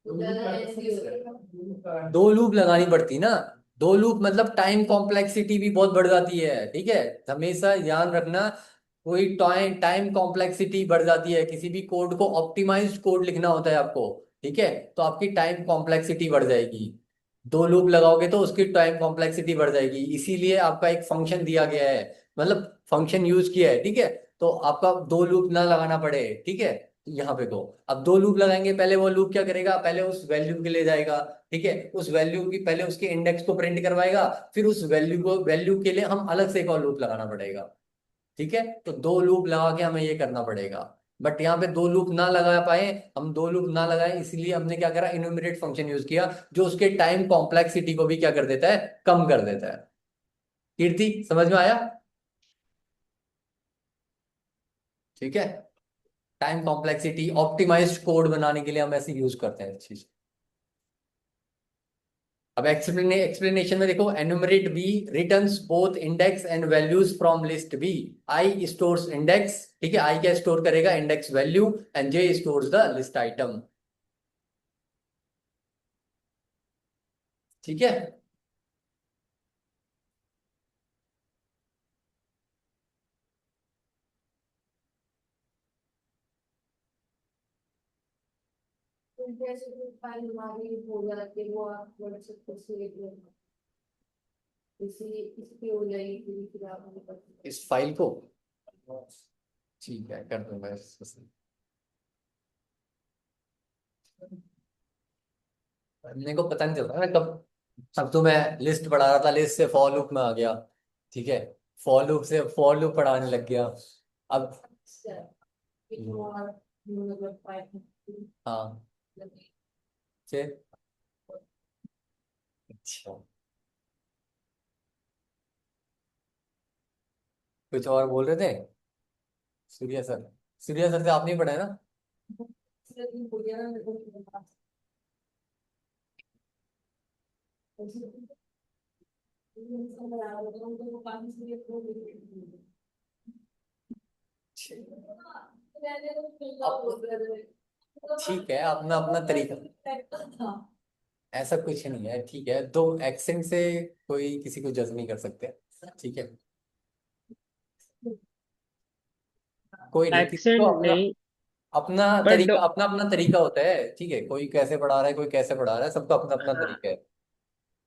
S5: ज्यादा ऐसी हो गई।
S1: दो लूप लगानी पड़ती ना, दो लूप मतलब टाइम कॉम्प्लेक्सिटी भी बहुत बढ़ जाती है, ठीक है, हमेशा ध्यान रखना, कोई टाइम टाइम कॉम्प्लेक्सिटी बढ़ जाती है, किसी भी कोड को ऑप्टिमाइज्ड कोड लिखना होता है आपको, ठीक है, तो आपकी टाइम कॉम्प्लेक्सिटी बढ़ जाएगी, दो लूप लगाओगे तो उसकी टाइम कॉम्प्लेक्सिटी बढ़ जाएगी, इसीलिए आपका एक फंक्शन दिया गया है, मतलब फंक्शन यूज किया है, ठीक है, तो आपका दो लूप ना लगाना पड़े, ठीक है। यहाँ पे दो, अब दो लूप लगाएंगे, पहले वो लूप क्या करेगा, पहले उस वैल्यू के लिए जाएगा, ठीक है, उस वैल्यू की पहले उसके इंडेक्स को प्रिंट करवाएगा, फिर उस वैल्यू के लिए हम अलग से एक और लूप लगाना पड़ेगा, ठीक है, तो दो लूप लगा के हमें ये करना पड़ेगा। बट यहाँ पे दो लूप ना लगा पाए, हम दो लूप ना लगाए, इसलिए हमने क्या करा, इन्यूमरेट फंक्शन यूज किया, जो उसके टाइम कॉम्प्लेक्सिटी को भी क्या कर देता है, कम कर देता है। कीर्ति समझ में आया, ठीक है। टाइम कॉम्प्लेक्सिटी ऑप्टिमाइज्ड कोड बनाने के लिए हम ऐसे यूज करते हैं इस चीज। अब एक्सप्लेनेशन में देखो, enumerate B returns both index and values from list B, I stores index, ठीक है, आई क्या स्टोर करेगा, index value, and J stores the list item. ठीक है।
S5: जैसे कोई फाइल हमारी हो जाती है वो आप व्हाट्सएप पर शेयर कर दो। इसकी हो जाएगी फिर आप हमें बता
S1: इस फाइल को ठीक है कर दूंगा मेरे को पता नहीं चल रहा ना कब। अब तो मैं लिस्ट पढ़ा रहा था, लिस्ट से फॉर लूप में आ गया, ठीक है, फॉर लूप से फॉर लूप पढ़ाने लग गया। अब
S5: दो। फिर वो और मतलब फाइल
S1: हाँ, फिर अच्छा, कुछ और बोल रहे थे सूर्या सर? सूर्या सर से आपने ही पढ़ा है ना?
S5: हो गया ना।
S1: ठीक है, अपना अपना तरीका, ऐसा कुछ नहीं है, ठीक है, तो एक्सेंट से कोई किसी को जज नहीं कर सकते, ठीक है, कोई नहीं, किसी को
S3: एक्सेंट
S1: अपना
S3: नहीं,
S1: अपना
S3: बट
S1: तरीका, अपना अपना तरीका होता है, ठीक है, कोई कैसे पढ़ा रहा है, कोई कैसे पढ़ा रहा है, सबका अपना अपना तरीका है,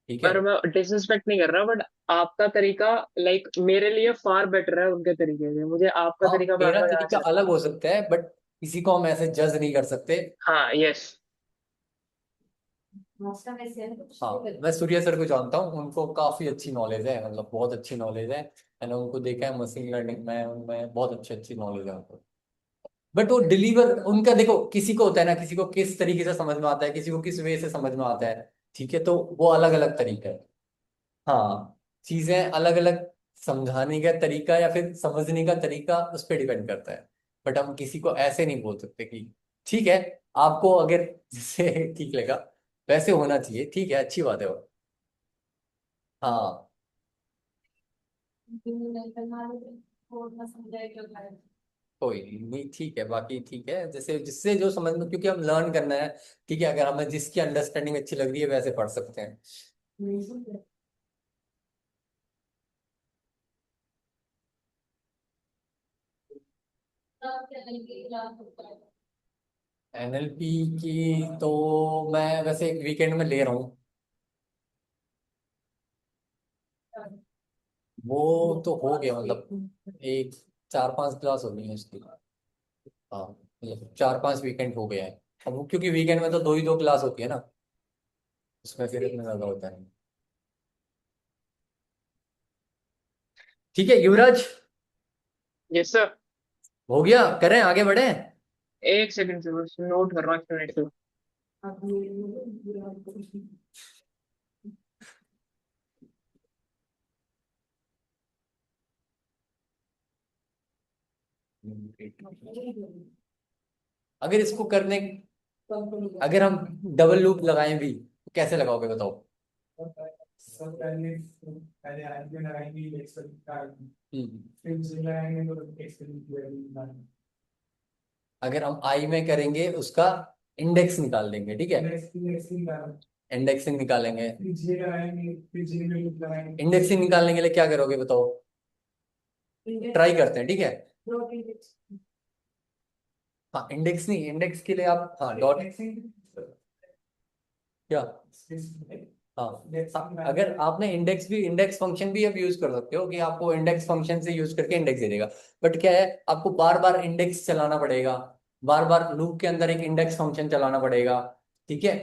S1: ठीक है।
S3: पर मैं डिसरिस्पेक्ट नहीं कर रहा, बट आपका तरीका लाइक मेरे लिए फार बेटर है उनके तरीके से, मुझे आपका
S1: हाँ,
S3: तरीका
S1: मेरा
S3: पढ़ाना ज्यादा
S1: तरीका
S3: अच्छा लगता
S1: अलग
S3: है।
S1: हो सकता है, बट किसी को हम ऐसे जज नहीं कर सकते।
S3: हाँ, यस।
S1: हाँ, मैं सूर्या सर को जानता हूँ, उनको काफी अच्छी नॉलेज है, मतलब बहुत अच्छी नॉलेज है, मैंने उनको देखा है मशीन लर्निंग में, उनमें बहुत अच्छी अच्छी नॉलेज है उनको। बट वो डिलीवर उनका देखो, किसी को होता है ना, किसी को किस तरीके से समझ में आता है, किसी को किस वे से समझ में आता है, ठीक है, तो वो अलग अलग तरीका है। हाँ, चीजें अलग अलग, समझाने का तरीका या फिर समझने का तरीका उस पर डिपेंड करता है। बट हम किसी को ऐसे नहीं बोल सकते कि ठीक है, आपको अगर जिससे ठीक लगा वैसे होना चाहिए, ठीक है, अच्छी बात है वो। हाँ, कोई नहीं, ठीक है, बाकी ठीक है, जैसे जिससे जो समझ में, क्योंकि हम लर्न करना है, ठीक है, अगर हमें जिसकी अंडरस्टैंडिंग अच्छी लग रही है वैसे पढ़ सकते हैं। एनएलपी की तो मैं वैसे एक वीकेंड में ले रहा हूँ, वो तो हो गया, मतलब एक 4-5 क्लास हो गई है उसकी। हाँ, मतलब 4-5 वीकेंड हो गया है। अब क्योंकि वीकेंड में तो दो ही दो क्लास होती है ना, उसमें फिर इतना ज्यादा होता है। ठीक है युवराज,
S3: यस सर।
S1: हो गया, करें आगे बढ़े?
S3: एक सेकंड से बस नोट कर रहा हूँ मिनट से।
S1: अगर इसको करने, अगर हम डबल लूप लगाएं भी तो कैसे लगाओगे बताओ?
S4: सब पहले पहले आगे लगाएंगे एक्सेल का,
S1: हम्म,
S4: फिर उसे लगाएंगे तो एक्सेल की वैल्यू निकालेंगे।
S1: अगर हम आई में करेंगे उसका इंडेक्स निकाल देंगे, ठीक है,
S4: इंडेक्सिंग निकालेंगे,
S1: इंडेक्सिंग निकालेंगे,
S4: फिर जे लगाएंगे, फिर जे में लूप लगाएंगे।
S1: इंडेक्सिंग निकालने के लिए क्या करोगे बताओ? ट्राई करते हैं, ठीक है। हाँ, इंडेक्स नहीं, इंडेक्स के लिए आप हाँ डॉट क्या, हाँ, अगर आपने इंडेक्स भी, इंडेक्स फंक्शन भी अब यूज कर सकते हो कि आपको इंडेक्स फंक्शन से यूज करके इंडेक्स दे देगा, बट क्या है, आपको बार बार इंडेक्स चलाना पड़ेगा, बार बार लूप के अंदर एक इंडेक्स फंक्शन चलाना पड़ेगा, ठीक है,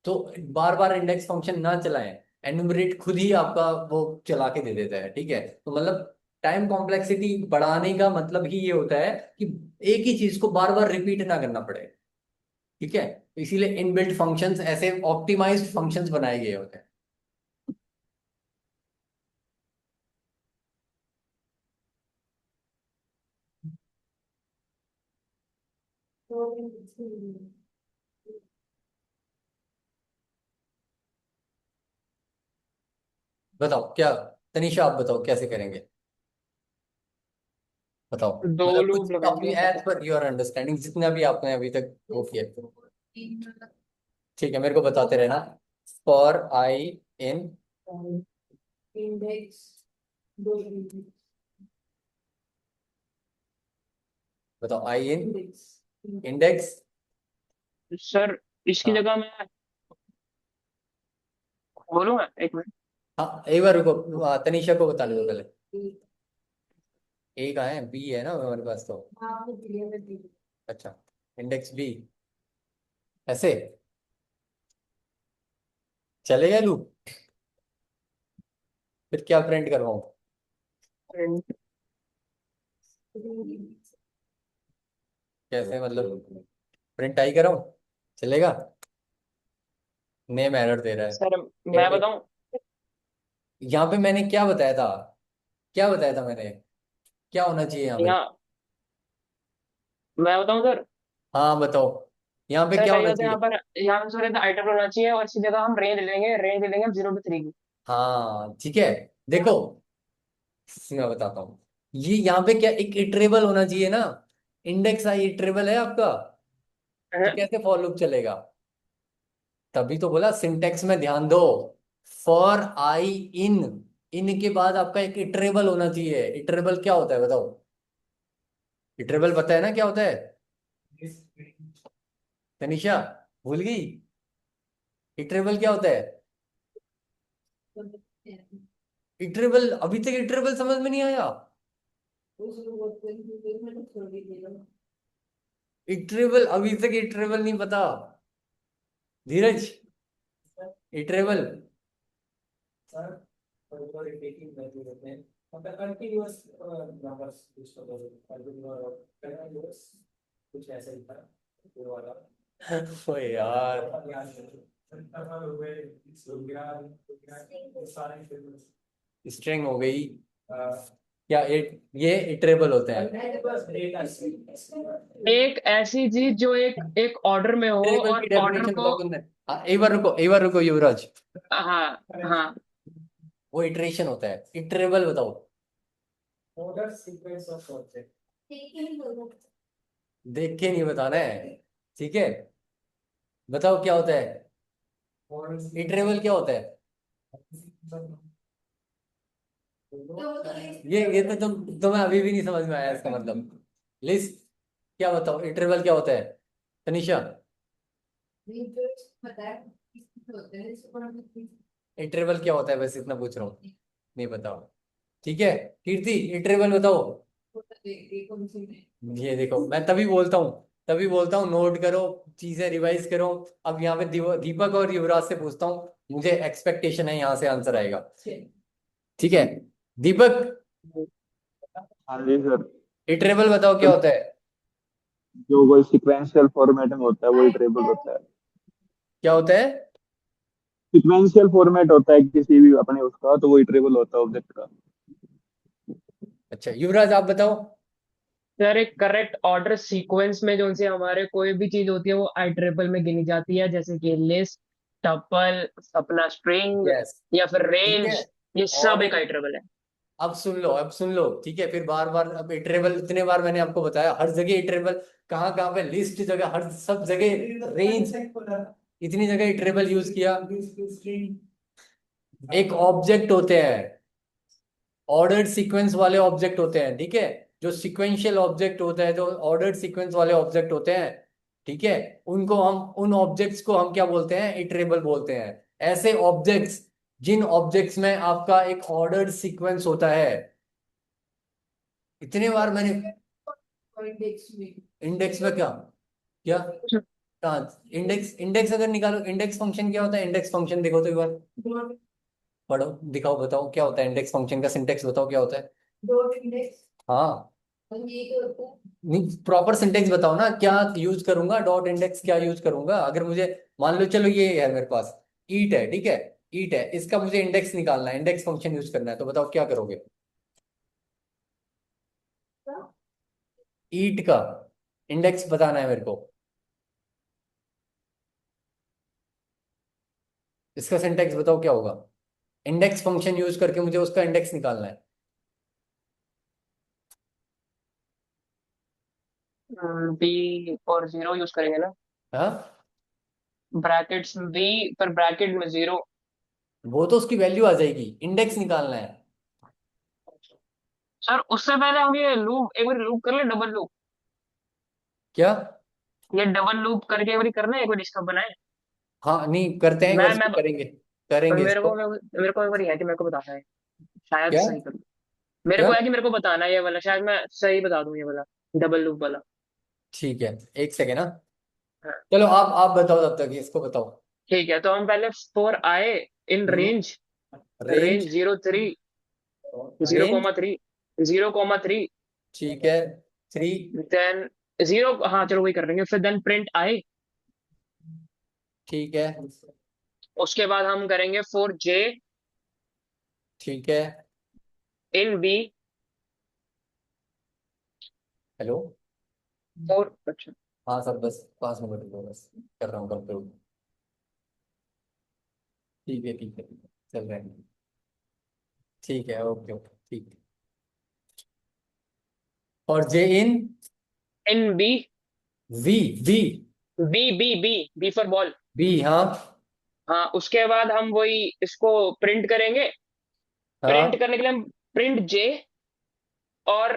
S1: तो बार बार इंडेक्स फंक्शन ना चलाएं, एनुमरेट खुद ही आपका वो चला के दे देता है, ठीक है, तो मतलब टाइम कॉम्प्लेक्सिटी बढ़ाने का मतलब ही ये होता है कि एक ही चीज को बार बार रिपीट ना करना पड़े, ठीक है, इसीलिए इनबिल्ट फंक्शंस ऐसे ऑप्टिमाइज्ड फंक्शंस बनाए गए होते हैं। बताओ क्या, तनीषा आप बताओ कैसे करेंगे, बताओ।
S3: दो
S1: मतलब
S3: लूप
S1: कुछ अपनी
S3: लगाएंगे।
S1: एज पर योर अंडरस्टैंडिंग जितना भी आपने अभी तक वो किया, ठीक है, मेरे को बताते रहना। फॉर आई इन,
S5: इंडेक्स दो इंडेक्स
S1: बताओ आई इन
S5: इंडेक्स
S1: इंडेक्स।
S3: सर इसकी
S1: हाँ
S3: जगह मैं बोलूंगा, एक मिनट।
S1: हाँ, एक बार रुको, तनीषा को बता लो पहले। ए कहाँ है, बी है ना हमारे पास तो।
S5: आपको क्लियर है।
S1: अच्छा, इंडेक्स बी, ऐसे चलेगा लूप? फिर क्या प्रिंट करवाऊं? कैसे मतलब, प्रिंट आई कराऊं, चलेगा? नेम एरर दे रहा
S3: सर
S1: है।
S3: मैं बताऊं,
S1: यहाँ पे मैंने क्या बताया था, क्या बताया था मैंने, क्या होना चाहिए यहाँ पे?
S3: यहाँ मैं बताऊं सर।
S1: हाँ बताओ, यहाँ पे
S3: सर
S1: क्या
S3: चाहिए
S1: होना
S3: तो यहाँ
S1: चाहिए?
S3: पर, यहाँ पर सर आइटम होना चाहिए और इसी जगह हम रेंज लेंगे हम 0 to 3 की।
S1: हाँ ठीक है, देखो मैं बताता हूँ, ये यहाँ पे क्या एक इटरेबल होना चाहिए ना, इंडेक्स आई इटरेबल है आपका, तो कैसे फॉर लूप चलेगा? तभी तो बोला सिंटेक्स में ध्यान दो। फॉर आई इन, इन के बाद आपका एक इटरेबल होना चाहिए। इटरेबल क्या होता है बताओ? इटरेबल पता है ना क्या होता है? तनिषा भूल गई? इटरेबल क्या होता है? इटरेबल, अभी तक इटरेबल समझ में नहीं आया? इटरेबल अभी तक इटरेबल नहीं पता? धीरज, इटरेबल। ओ यार, स्ट्रिंग हो गई क्या? ये इटरेबल होते हैं।
S3: एक ऐसी चीज जो एक ऑर्डर में हो
S1: इटरेबल की
S3: और ऑर्डर
S1: डेफिनेशन
S3: को।
S1: बताओ तुमने। हाँ, एक बार रुको युवराज,
S3: हाँ हाँ।
S1: वो इटरेशन होता है, इटरेबल बताओ। देख के नहीं बताना है, ठीक है? बताओ क्या होता है, इटरेबल क्या होता है? ये तो तुम्हें अभी भी नहीं समझ में आया इसका मतलब। लिस्ट, क्या बताओ इंटरवल क्या होता है? तनिषा, इंटरवल क्या होता है, बस इतना पूछ रहा हूँ, नहीं बताओ। ठीक है, कीर्ति इंटरवल बताओ। ये देखो मैं तभी बोलता हूँ नोट करो, चीजें रिवाइज करो। अब यहाँ पे दीपक और युवराज से पूछता हूँ, मुझे एक्सपेक्टेशन है यहाँ से आंसर आएगा, ठीक है? दीपक,
S2: हाँ जी सर।
S1: इंटरवल बताओ क्या होता है?
S2: जो कोई सिक्वेंशियल फॉर्मेटिंग होता है वो इटरेबल होता है।
S1: क्या होता है?
S2: सिक्वेंशियल फॉर्मेट होता है किसी भी अपने उसका, तो वो इटरेबल होता है ऑब्जेक्ट का।
S1: अच्छा युवराज आप बताओ।
S3: सर एक करेक्ट ऑर्डर सीक्वेंस में जो से हमारे कोई भी चीज होती है वो आइटरेबल में गिनी जाती है, जैसे कि लिस्ट, टपल, अपना स्ट्रिंग
S1: यस,
S3: या फिर
S1: ठीक है।
S3: रेंज, ये सब एक
S1: ऑर्डर,
S3: आइटरेबल है।
S1: अब सुन लो, ठीक है? फिर बार बार, अब इटरेबल इतने बार मैंने आपको बताया, हर जगह इटरेबल, कहाँ कहाँ पे, लिस्ट जगह, हर सब जगह रेंज, इतनी जगह इटरेबल यूज किया। एक ऑब्जेक्ट होते हैं, ऑर्डर्ड सीक्वेंस वाले ऑब्जेक्ट होते हैं, ठीक है? जो सीक्वेंशियल ऑब्जेक्ट होता है, जो ऑर्डर्ड सीक्वेंस वाले ऑब्जेक्ट होते हैं, ठीक है, उनको हम, उन ऑब्जेक्ट्स को हम क्या बोलते हैं? इटरेबल बोलते हैं। ऐसे ऑब्जेक्ट्स जिन ऑब्जेक्ट्स में आपका एक ऑर्डर्ड सीक्वेंस होता है। इतने बार मैंने, इंडेक्स में क्या, क्या कहाँ इंडेक्स, इंडेक्स अगर निकालो, इंडेक्स फंक्शन क्या होता है? इंडेक्स फंक्शन देखो तो एक बार पढ़ो, दिखाओ, बताओ क्या होता है इंडेक्स फंक्शन का सिंटेक्स, बताओ क्या होता है? हाँ, नहीं प्रॉपर सिंटेक्स बताओ ना, क्या यूज करूंगा, डॉट इंडेक्स क्या यूज करूंगा? अगर मुझे, मान लो चलो ये है मेरे पास, ईट है, ठीक है, ईट है, इसका मुझे इंडेक्स निकालना है, इंडेक्स फंक्शन यूज करना है, तो बताओ क्या करोगे? ईट का इंडेक्स बताना है मेरे को, इसका सिंटेक्स बताओ क्या होगा? इंडेक्स फंक्शन यूज करके मुझे उसका इंडेक्स निकालना है।
S3: बी और जीरो यूज करेंगे ना,
S1: हाँ,
S3: ब्रैकेट्स बी पर ब्रैकेट में जीरो।
S1: वो तो उसकी वैल्यू आ जाएगी, इंडेक्स निकालना है।
S3: सर उससे पहले हम ये लूप एक बार लूप कर ले, डबल लूप।
S1: क्या?
S3: ये डबल लूप करके एक बार करना है, एक बार इसका बनाए।
S1: हाँ, नहीं करते हैं, एक बार
S3: मैं
S1: इसको
S3: मैं
S1: करेंगे, करेंगे
S3: मेरे
S1: इसको।
S3: को मेरे को एक बार है कि मेरे को बताना है, शायद
S1: क्या?
S3: सही करूँ। मेरे
S1: क्या?
S3: को है कि मेरे को बताना है ये वाला, शायद मैं सही बता दूं ये वाला, डबल लूप वाला।
S1: ठीक है, एक सेकेंड। हाँ,
S3: हाँ,
S1: चलो आप बताओ, तब तक इसको बताओ।
S3: ठीक है, तो हम पहले फोर आए in range,
S1: range.
S3: Range 0 3, zero
S1: range.
S3: Comma three 0 3।
S1: ठीक है, 3।
S3: देन जीरो, हाँ चलो वही कर लेंगे, फिर देन प्रिंट आए।
S1: ठीक है।
S3: उसके बाद हम करेंगे 4 J
S1: ठीक है।
S3: In B.
S1: हेलो।
S3: 4, अच्छा।
S1: हाँ सर, बस 5 मिनट रुको, बस कर रहा हूँ कंप्लीट। ठीक है, ठीक है, ठीक है, चल रहे हैं। ठीक है, ओके ओके, ठीक है। और J in
S3: in B,
S1: V. B.
S3: B B B B for ball.
S1: B, हाँ।
S3: हाँ, उसके बाद हम वही इसको प्रिंट करेंगे। प्रिंट
S1: हाँ,
S3: करने के लिए हम प्रिंट जे और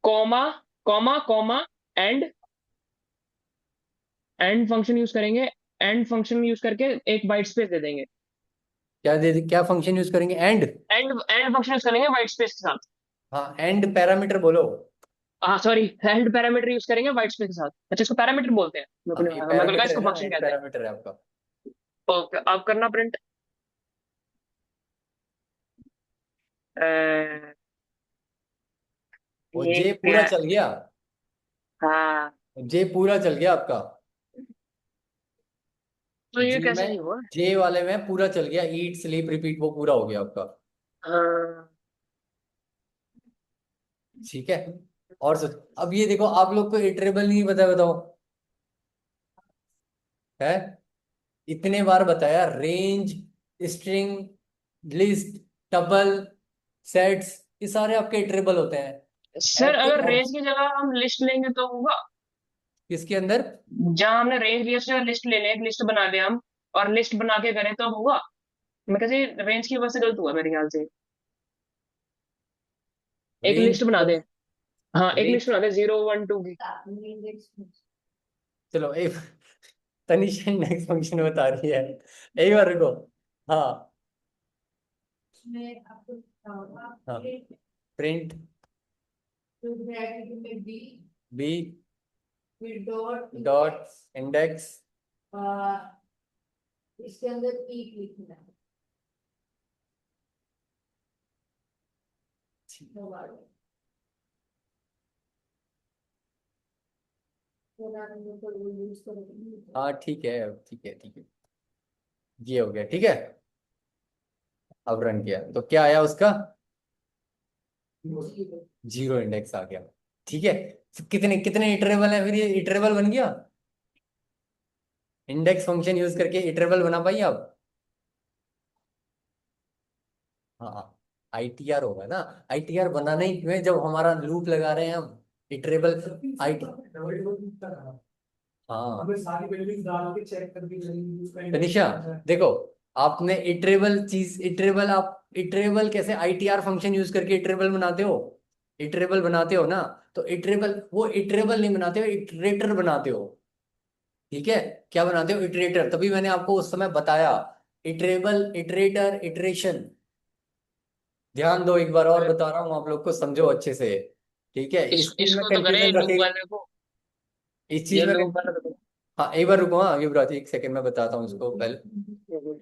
S3: comma comma comma and, and function use करेंगे। एंड फंक्शन यूज करके एक वाइट स्पेस दे देंगे।
S1: क्या फंक्शन यूज करेंगे? एंड।
S3: एंड फंक्शन यूज करेंगे वाइट स्पेस के साथ।
S1: हाँ, एंड पैरामीटर बोलो।
S3: हाँ सॉरी, एंड पैरामीटर यूज करेंगे वाइट स्पेस के साथ। अच्छा, इसको पैरामीटर बोलते हैं,
S1: हाँ, ये
S3: मेरे को लगा
S1: पैरामीटर है
S3: इसको
S1: ना,
S3: फंक्शन
S1: एंड
S3: कहते हैं।
S1: पैरामीटर है आपका।
S3: ओके, अब करना प्रिंट।
S1: वो
S3: ये
S1: जे पूरा
S3: क्या?
S1: चल गया।
S3: हाँ,
S1: जे पूरा चल गया आपका।
S3: तो ये
S1: जे
S3: कैसे
S1: में
S3: नहीं हुआ?
S1: जे वाले में पूरा चल गया, ईट स्लीप रिपीट वो पूरा हो गया आपका।
S3: हाँ,
S1: ठीक है। और सोच, अब ये देखो, आप लोग को इटरेबल नहीं पता, बताओ। है, इतने बार बताया, range, string, list, tuple, sets, ये सारे आपके इटरेबल होते हैं।
S3: सर
S1: ऐड
S3: अगर
S1: तो
S3: रेंज की जगह हम लिस्ट लेंगे तो होगा?
S1: किसके अंदर?
S3: जहां हमने रेंज लिया उसकी जगह लिस्ट ले लें, एक लिस्ट बना ले हम, और लिस्ट बना के करें तो होगा? मैं कैसे रेंज की वजह से गलत हुआ मेरे ख्याल से। एक
S1: रेंज
S3: लिस्ट बना दे। हाँ, एक लिस्ट
S1: रेंज
S3: बना दे 0 1 2 की।
S1: चलो, एक तनिषा नेक्स्ट फंक्शन बता रही है, एक बार रुको। हाँ।
S5: मैं आपको बताऊंगा,
S1: हाँ,
S5: आपके
S1: प्रिंट
S5: तो ब्रैकेट में बी,
S1: बी
S5: फिर डॉट
S1: डॉट इंडेक्स।
S5: इसके अंदर ई लिखना है। मोबाइल तो वो यूज करेंगे।
S1: हाँ, ठीक है, ठीक है, ठीक है, ये हो गया, ठीक है। अब रन किया तो क्या आया उसका? जीरो इंडेक्स आ गया। ठीक है, तो कितने कितने इटरेबल है, फिर ये इटरेबल बन गया। इंडेक्स फंक्शन यूज करके इटरेबल बना पाई आप? हाँ, आईटीआर होगा ना। आईटीआर बनाना ही क्यों है, जब हमारा लूप लगा रहे हैं हम, इटरेबल। आई हाँ,
S4: हमें सारी वैल्यूज डाल के चेक करके चाहिए उसका
S1: तनिषा,
S4: इंडेक्स।
S1: देखो, आपने इटरेबल चीज, इटरेबल, आप इटरेबल कैसे आईटीआर फंक्शन यूज करके इटरेबल बनाते हो? इटरेबल बनाते हो ना, तो इटरेबल, वो इटरेबल नहीं बनाते हो, इटरेटर बनाते हो। ठीक है, क्या बनाते हो? इटरेटर। तभी मैंने आपको उस समय बताया, इटरेबल, इटरेटर, इटरेशन। ध्यान दो, एक बार और बता रहा हूँ, आप लोग को समझो अच्छे से। ठीक है, इस चीज में
S3: इसको तो करे
S1: कंफ्यूजन
S3: लूप
S1: रखेगा,
S3: वाले को,
S1: इस चीज
S3: ये
S1: में
S3: लूप वाला तो
S1: हाँ, एक बार रुको, हाँ युवराज, एक सेकंड में बताता हूँ इसको पहले।
S3: करो।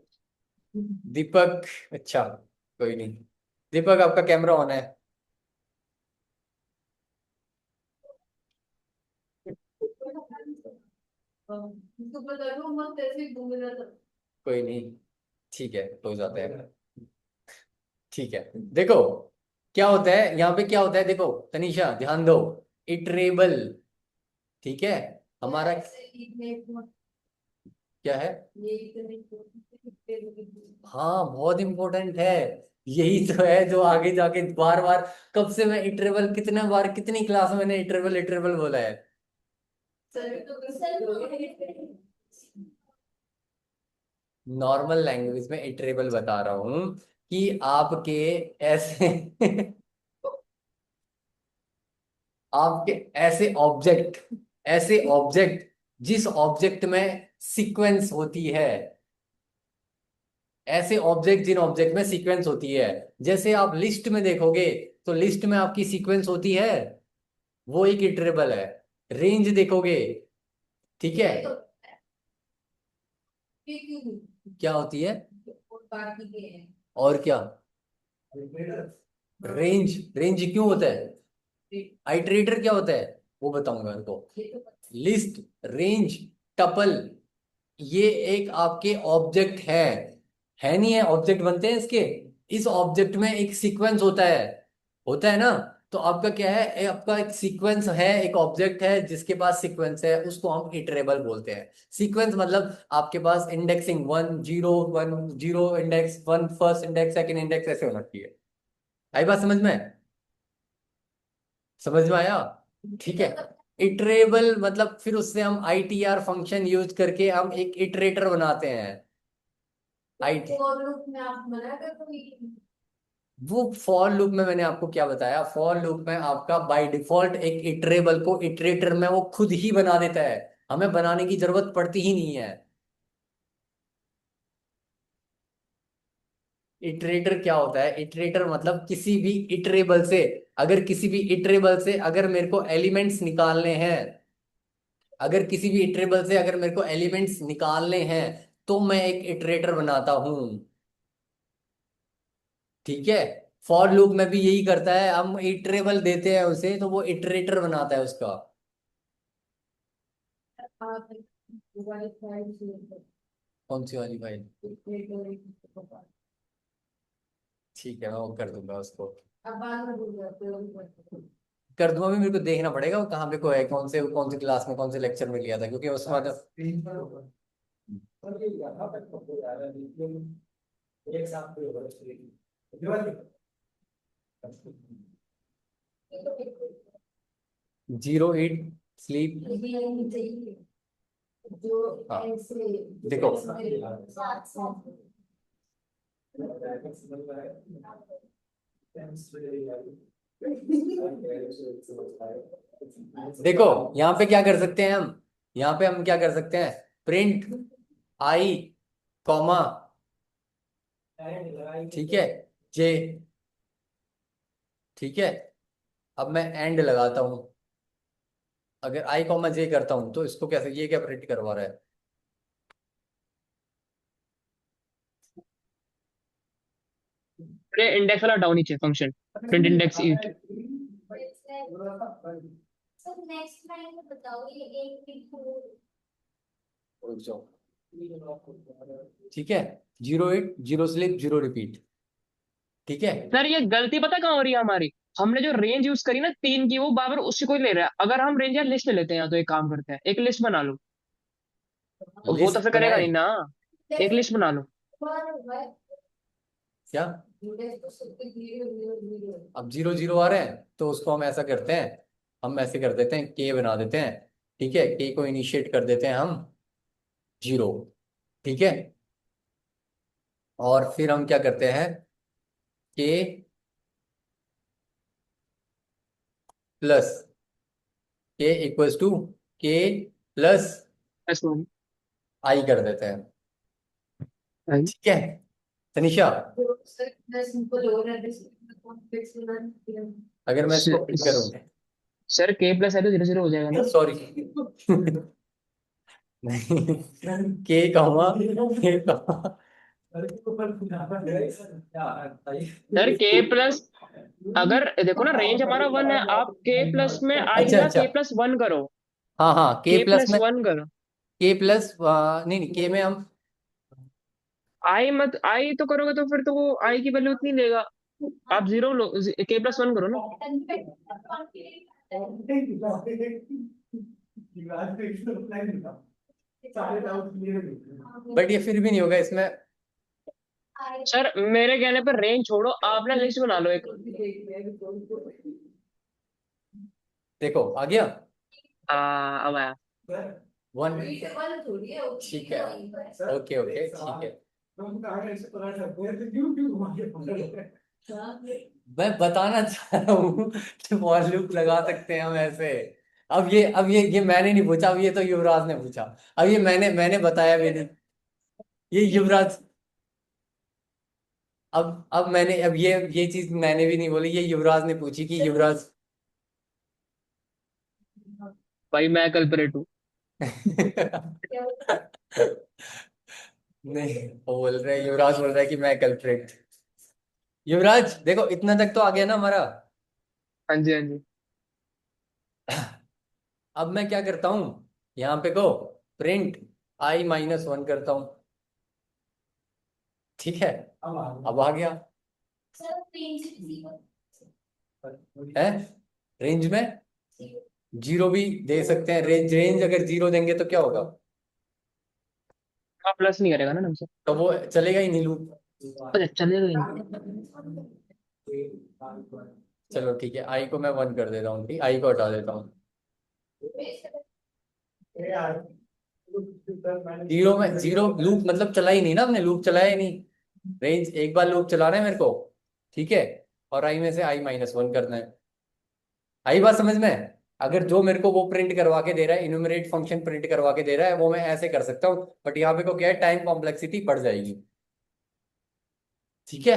S1: दीपक, अच्छा, कोई नहीं। दीपक, आपका कैमरा ऑन है?
S5: इसको बता दो मत ऐसे ही घूम रहा था।
S1: कोई नहीं, ठीक है, हो जाता है। ठीक है, देखो क्या होता है यहाँ पे, क्या होता है, देखो तनीषा ध्यान दो। इटरेबल, ठीक है, हमारा क्या है?
S5: ये इतने
S1: हाँ, बहुत इंपॉर्टेंट है। यही तो है जो आगे जाके बार बार, कब से मैं इटरेबल, कितने बार कितनी क्लास में मैंने इटरेबल इटरेबल बोला है। नॉर्मल लैंग्वेज में इटरेबल बता रहा हूं कि आपके ऐसे आपके ऐसे ऑब्जेक्ट जिस ऑब्जेक्ट में सीक्वेंस होती है, ऐसे ऑब्जेक्ट जिन ऑब्जेक्ट में सीक्वेंस होती है। जैसे आप लिस्ट में देखोगे तो लिस्ट में आपकी सीक्वेंस होती है, वो एक इटरेबल है। रेंज देखोगे, ठीक है, क्या होती है? और क्या? रेंज, रेंज क्यों होता है? आइटरेटर क्या होता है वो बताऊंगा इनको। लिस्ट, रेंज, टपल, ये एक आपके ऑब्जेक्ट है नहीं है? ऑब्जेक्ट बनते हैं इसके। इस ऑब्जेक्ट में एक सीक्वेंस होता है ना? तो आपका क्या है, आपका एक सीक्वेंस है, एक ऑब्जेक्ट है जिसके पास सीक्वेंस है, उसको हम इटरेबल बोलते हैं। सीक्वेंस मतलब आपके पास indexing 1 0 1 0 index 1 first index second index ऐसे होना चाहिए। आई बात समझ में? समझ में आया? ठीक है। इटरेबल मतलब फिर उससे हम ITR फंक्शन यूज करके हम एक इटरेटर बनाते हैं। आई
S5: में आप मना कर दो
S1: वो फॉर लूप में मैंने आपको क्या बताया? फॉर लूप में आपका बाय डिफॉल्ट एक इटरेबल को इटरेटर में वो खुद ही बना देता है, हमें बनाने की जरूरत पड़ती ही नहीं है। इटरेटर क्या होता है? इटरेटर मतलब किसी भी इटरेबल से, अगर मेरे को एलिमेंट्स निकालने हैं, अगर मेरे को एलिमेंट्स निकालने हैं तो मैं एक इटरेटर बनाता हूं। ठीक है। फॉर लूप में भी यही करता है, हम इटरेबल देते हैं उसे तो वो इटरेटर बनाता है उसका।
S5: आप मोबाइल फाइल
S1: कौन सी वाली फाइल? ठीक है, मैं वो कर दूंगा उसको।
S5: अब बाद में भूल जाते हो
S1: कर दूंगा भी, मेरे को देखना पड़ेगा वो कहाँ पे को है, कौन से क्लास में कौन से लेक्चर में लिया था, क्योंकि उसमें तो जीरो एट स्लीप।
S5: जो
S1: हाँ,
S5: ऐसे
S1: देखो
S5: साथ साथ
S1: देखो यहाँ पे क्या कर सकते हैं हम? यहाँ पे हम क्या कर सकते हैं? प्रिंट आई कॉमा, ठीक है, जे, ठीक है। अब मैं एंड लगाता हूं, अगर आई कॉमा जे करता हूं तो इसको कैसे, ये क्या प्रिंट करवा रहा है?
S3: अरे इंडेक्स वाला डाउन नीचे फंक्शन, प्रिंट इंडेक्स ईट।
S5: सर नेक्स्ट लाइन में बताओ ये एक
S1: रुक जाओ, ठीक है। 0 8 0 स्लिप 0 रिपीट, ठीक है।
S3: सर ये गलती पता कहाँ हो रही है हमारी? हमने जो रेंज यूज करी ना 3 की, वो बाबर उसी को ही ले रहा है। अगर हम रेंज या लिस्ट ले लेते हैं, या तो एक काम करते हैं, एक लिस्ट बना लो। वो तो
S1: लिस्ट
S3: फिर करेगा
S1: बनाए,
S3: नहीं ना। एक लिस्ट बना लो।
S1: क्या? अब 0 0 आ रहे हैं तो उसको हम ऐसा करते हैं, हम ऐसे कर देते हैं, के बना देते हैं। ठीक है, के को इनिशिएट कर देते हैं हम 0, ठीक है। और फिर हम क्या करते हैं, के प्लस, के इक्वल्स टू के प्लस आई कर देते हैं, ठीक है तनिषा।
S5: सिंपल हो रहा है
S1: अगर मैं इसको पिक करूँ,
S3: सर के प्लस है तो 0 0 हो जाएगा ना।
S1: सॉरी नहीं, के कॉमा, के कॉमा,
S3: सर के प्लस, अगर देखो ना रेंज हमारा 1 है, आप के प्लस में आई की
S1: अच्छा
S3: जगह
S1: अच्छा,
S3: के प्लस 1 करो।
S1: हाँ हाँ, के
S3: के
S1: प्लस
S3: प्लस
S1: में,
S3: 1 करो।
S1: के प्लस नहीं नहीं, के में हम,
S3: आई मत, आई तो करोगे तो फिर तो वो आई की वैल्यू उतनी लेगा। आप 0 लो, के प्लस 1 करो ना।
S4: सारे डाउट क्लियर
S1: बट ये फिर भी नहीं होगा इसमें।
S3: सर मेरे कहने पर रेंज छोड़ो, आप ना लिस्ट बना लो एक।
S1: देखो आ गया
S3: अब आया।
S1: वन। ठीक है, ओके ओके ठीक है। मैं बताना चाह रहा हूँ कि फॉर लूप लगा सकते हैं हम ऐसे। अब ये मैंने नहीं पूछा, अब ये तो युवराज ने पूछा। अब ये मैंने बताया भी नहीं। ये युवराज, अब मैंने, अब ये चीज मैंने भी नहीं बोली, ये युवराज ने पूछी कि युवराज।
S3: भाई मैं कल्परेट हूँ।
S1: नहीं, वो बोल रहे हैं, युवराज बोल रहा है कि मैं कल्प्रिट। युवराज देखो इतना तक तो आ गया ना हमारा।
S3: हाँ जी हाँ जी।
S1: अब मैं क्या करता हूं, यहाँ पे को प्रिंट i-1 करता हूं। ठीक है, अब आ गया है। रेंज में जीरो भी दे सकते हैं, रेंज रेंज अगर जीरो देंगे तो क्या होगा?
S3: हाँ प्लस नहीं करेगा ना ढंग से।
S1: तो वो चलेगा ही नहीं लूप।
S3: अच्छा चलेगा ही नहीं।
S1: चलो ठीक है, आई को मैं 1 कर देता हूँ, ठीक, आई को हटा देता हूँ। जीरो में जीरो लूप मतलब चला ही नहीं ना, हमने लूप चलाया ही नहीं। रेंज एक बार लूप चलाना है मेरे को, ठीक है, और आई में से i-1 करना है। आई बात समझ में? अगर जो मेरे को वो प्रिंट करवा के दे रहा है, इन्यूमरेट फंक्शन प्रिंट करवा के दे रहा है, वो मैं ऐसे कर सकता हूँ, बट यहाँ पे को क्या है, टाइम कॉम्प्लेक्सिटी बढ़ जाएगी। ठीक है,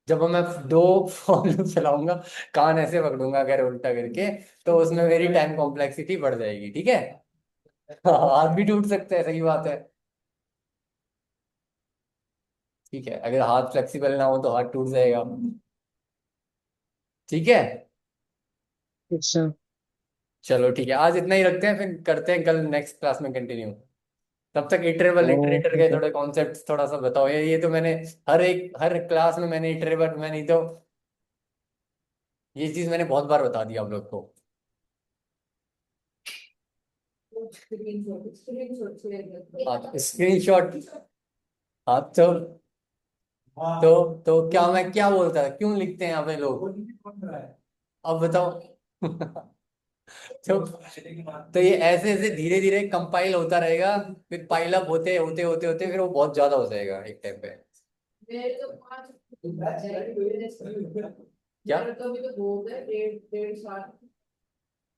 S1: जब मैं दो फॉर लूप चलाऊंगा, कान ऐसे पकड़ूंगा अगर उल्टा करके, तो उसमें मेरी टाइम कॉम्प्लेक्सिटी बढ़ जाएगी। ठीक है, हाथ भी टूट सकते हैं, सही बात है। ठीक है, अगर हाथ फ्लेक्सिबल ना हो तो हाथ टूट जाएगा। ठीक है,
S3: अच्छा।
S1: चलो ठीक है, आज इतना ही रखते हैं, फिर करते हैं कल नेक्स्ट क्लास में कंटिन्यू। तब तक इटरेबल इटरेटर
S3: ओके
S1: के
S3: सर।
S1: थोड़े कॉन्सेप्ट थोड़ा सा बताओ। ये तो मैंने हर क्लास में मैंने इटरेबल, मैं नहीं तो ये चीज मैंने बहुत बार बता दिया आप लोग को। हाँ स्क्रीनशॉट। हाँ तो क्या मैं क्या बोलता है, क्यों लिखते हैं यहाँ पे लोग, अब बताओ। तो ये ऐसे ऐसे धीरे धीरे कंपाइल होता रहेगा, फिर पाइल अप होते होते होते होते फिर वो बहुत ज्यादा हो जाएगा एक टाइम पे। क्या?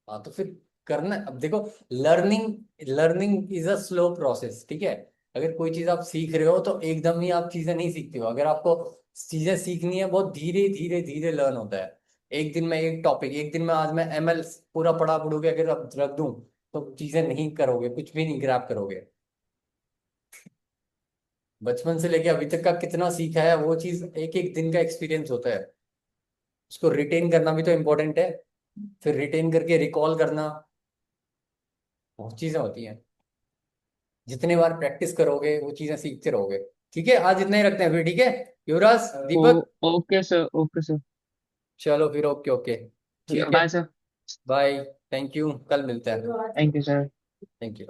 S1: हाँ तो फिर करना, अब देखो, learning learning is a slow process. ठीक है, अगर कोई चीज आप सीख रहे हो तो एकदम ही आप चीजें नहीं सीखते हो। अगर आपको चीजें सीखनी है, बहुत धीरे धीरे धीरे लर्न होता है। एक दिन में एक टॉपिक, एक दिन में आज मैं एमएल पूरा पढ़ा पढ़ोगे अगर अब रख दूं, तो चीजें नहीं करोगे, कुछ भी नहीं ग्रैब करोगे। बचपन से लेके अभी तक का कितना सीखा है, वो चीज एक एक दिन का एक्सपीरियंस होता है। उसको रिटेन करना भी तो इम्पोर्टेंट है, फिर रिटेन करके रिकॉल करना, बहुत चीजें होती हैं। जितने बार प्रैक्टिस करोगे वो चीजें सीखते रहोगे। ठीक है, आज इतना ही रखते हैं फिर, ठीक है युवराज
S3: ओ
S1: Deepak.
S3: Okay sir okay sir.
S1: चलो फिर, ओके ओके, ठीक है,
S3: bye sir.
S1: Bye, thank you, कल मिलते हैं।
S3: Thank you sir.
S1: Thank you.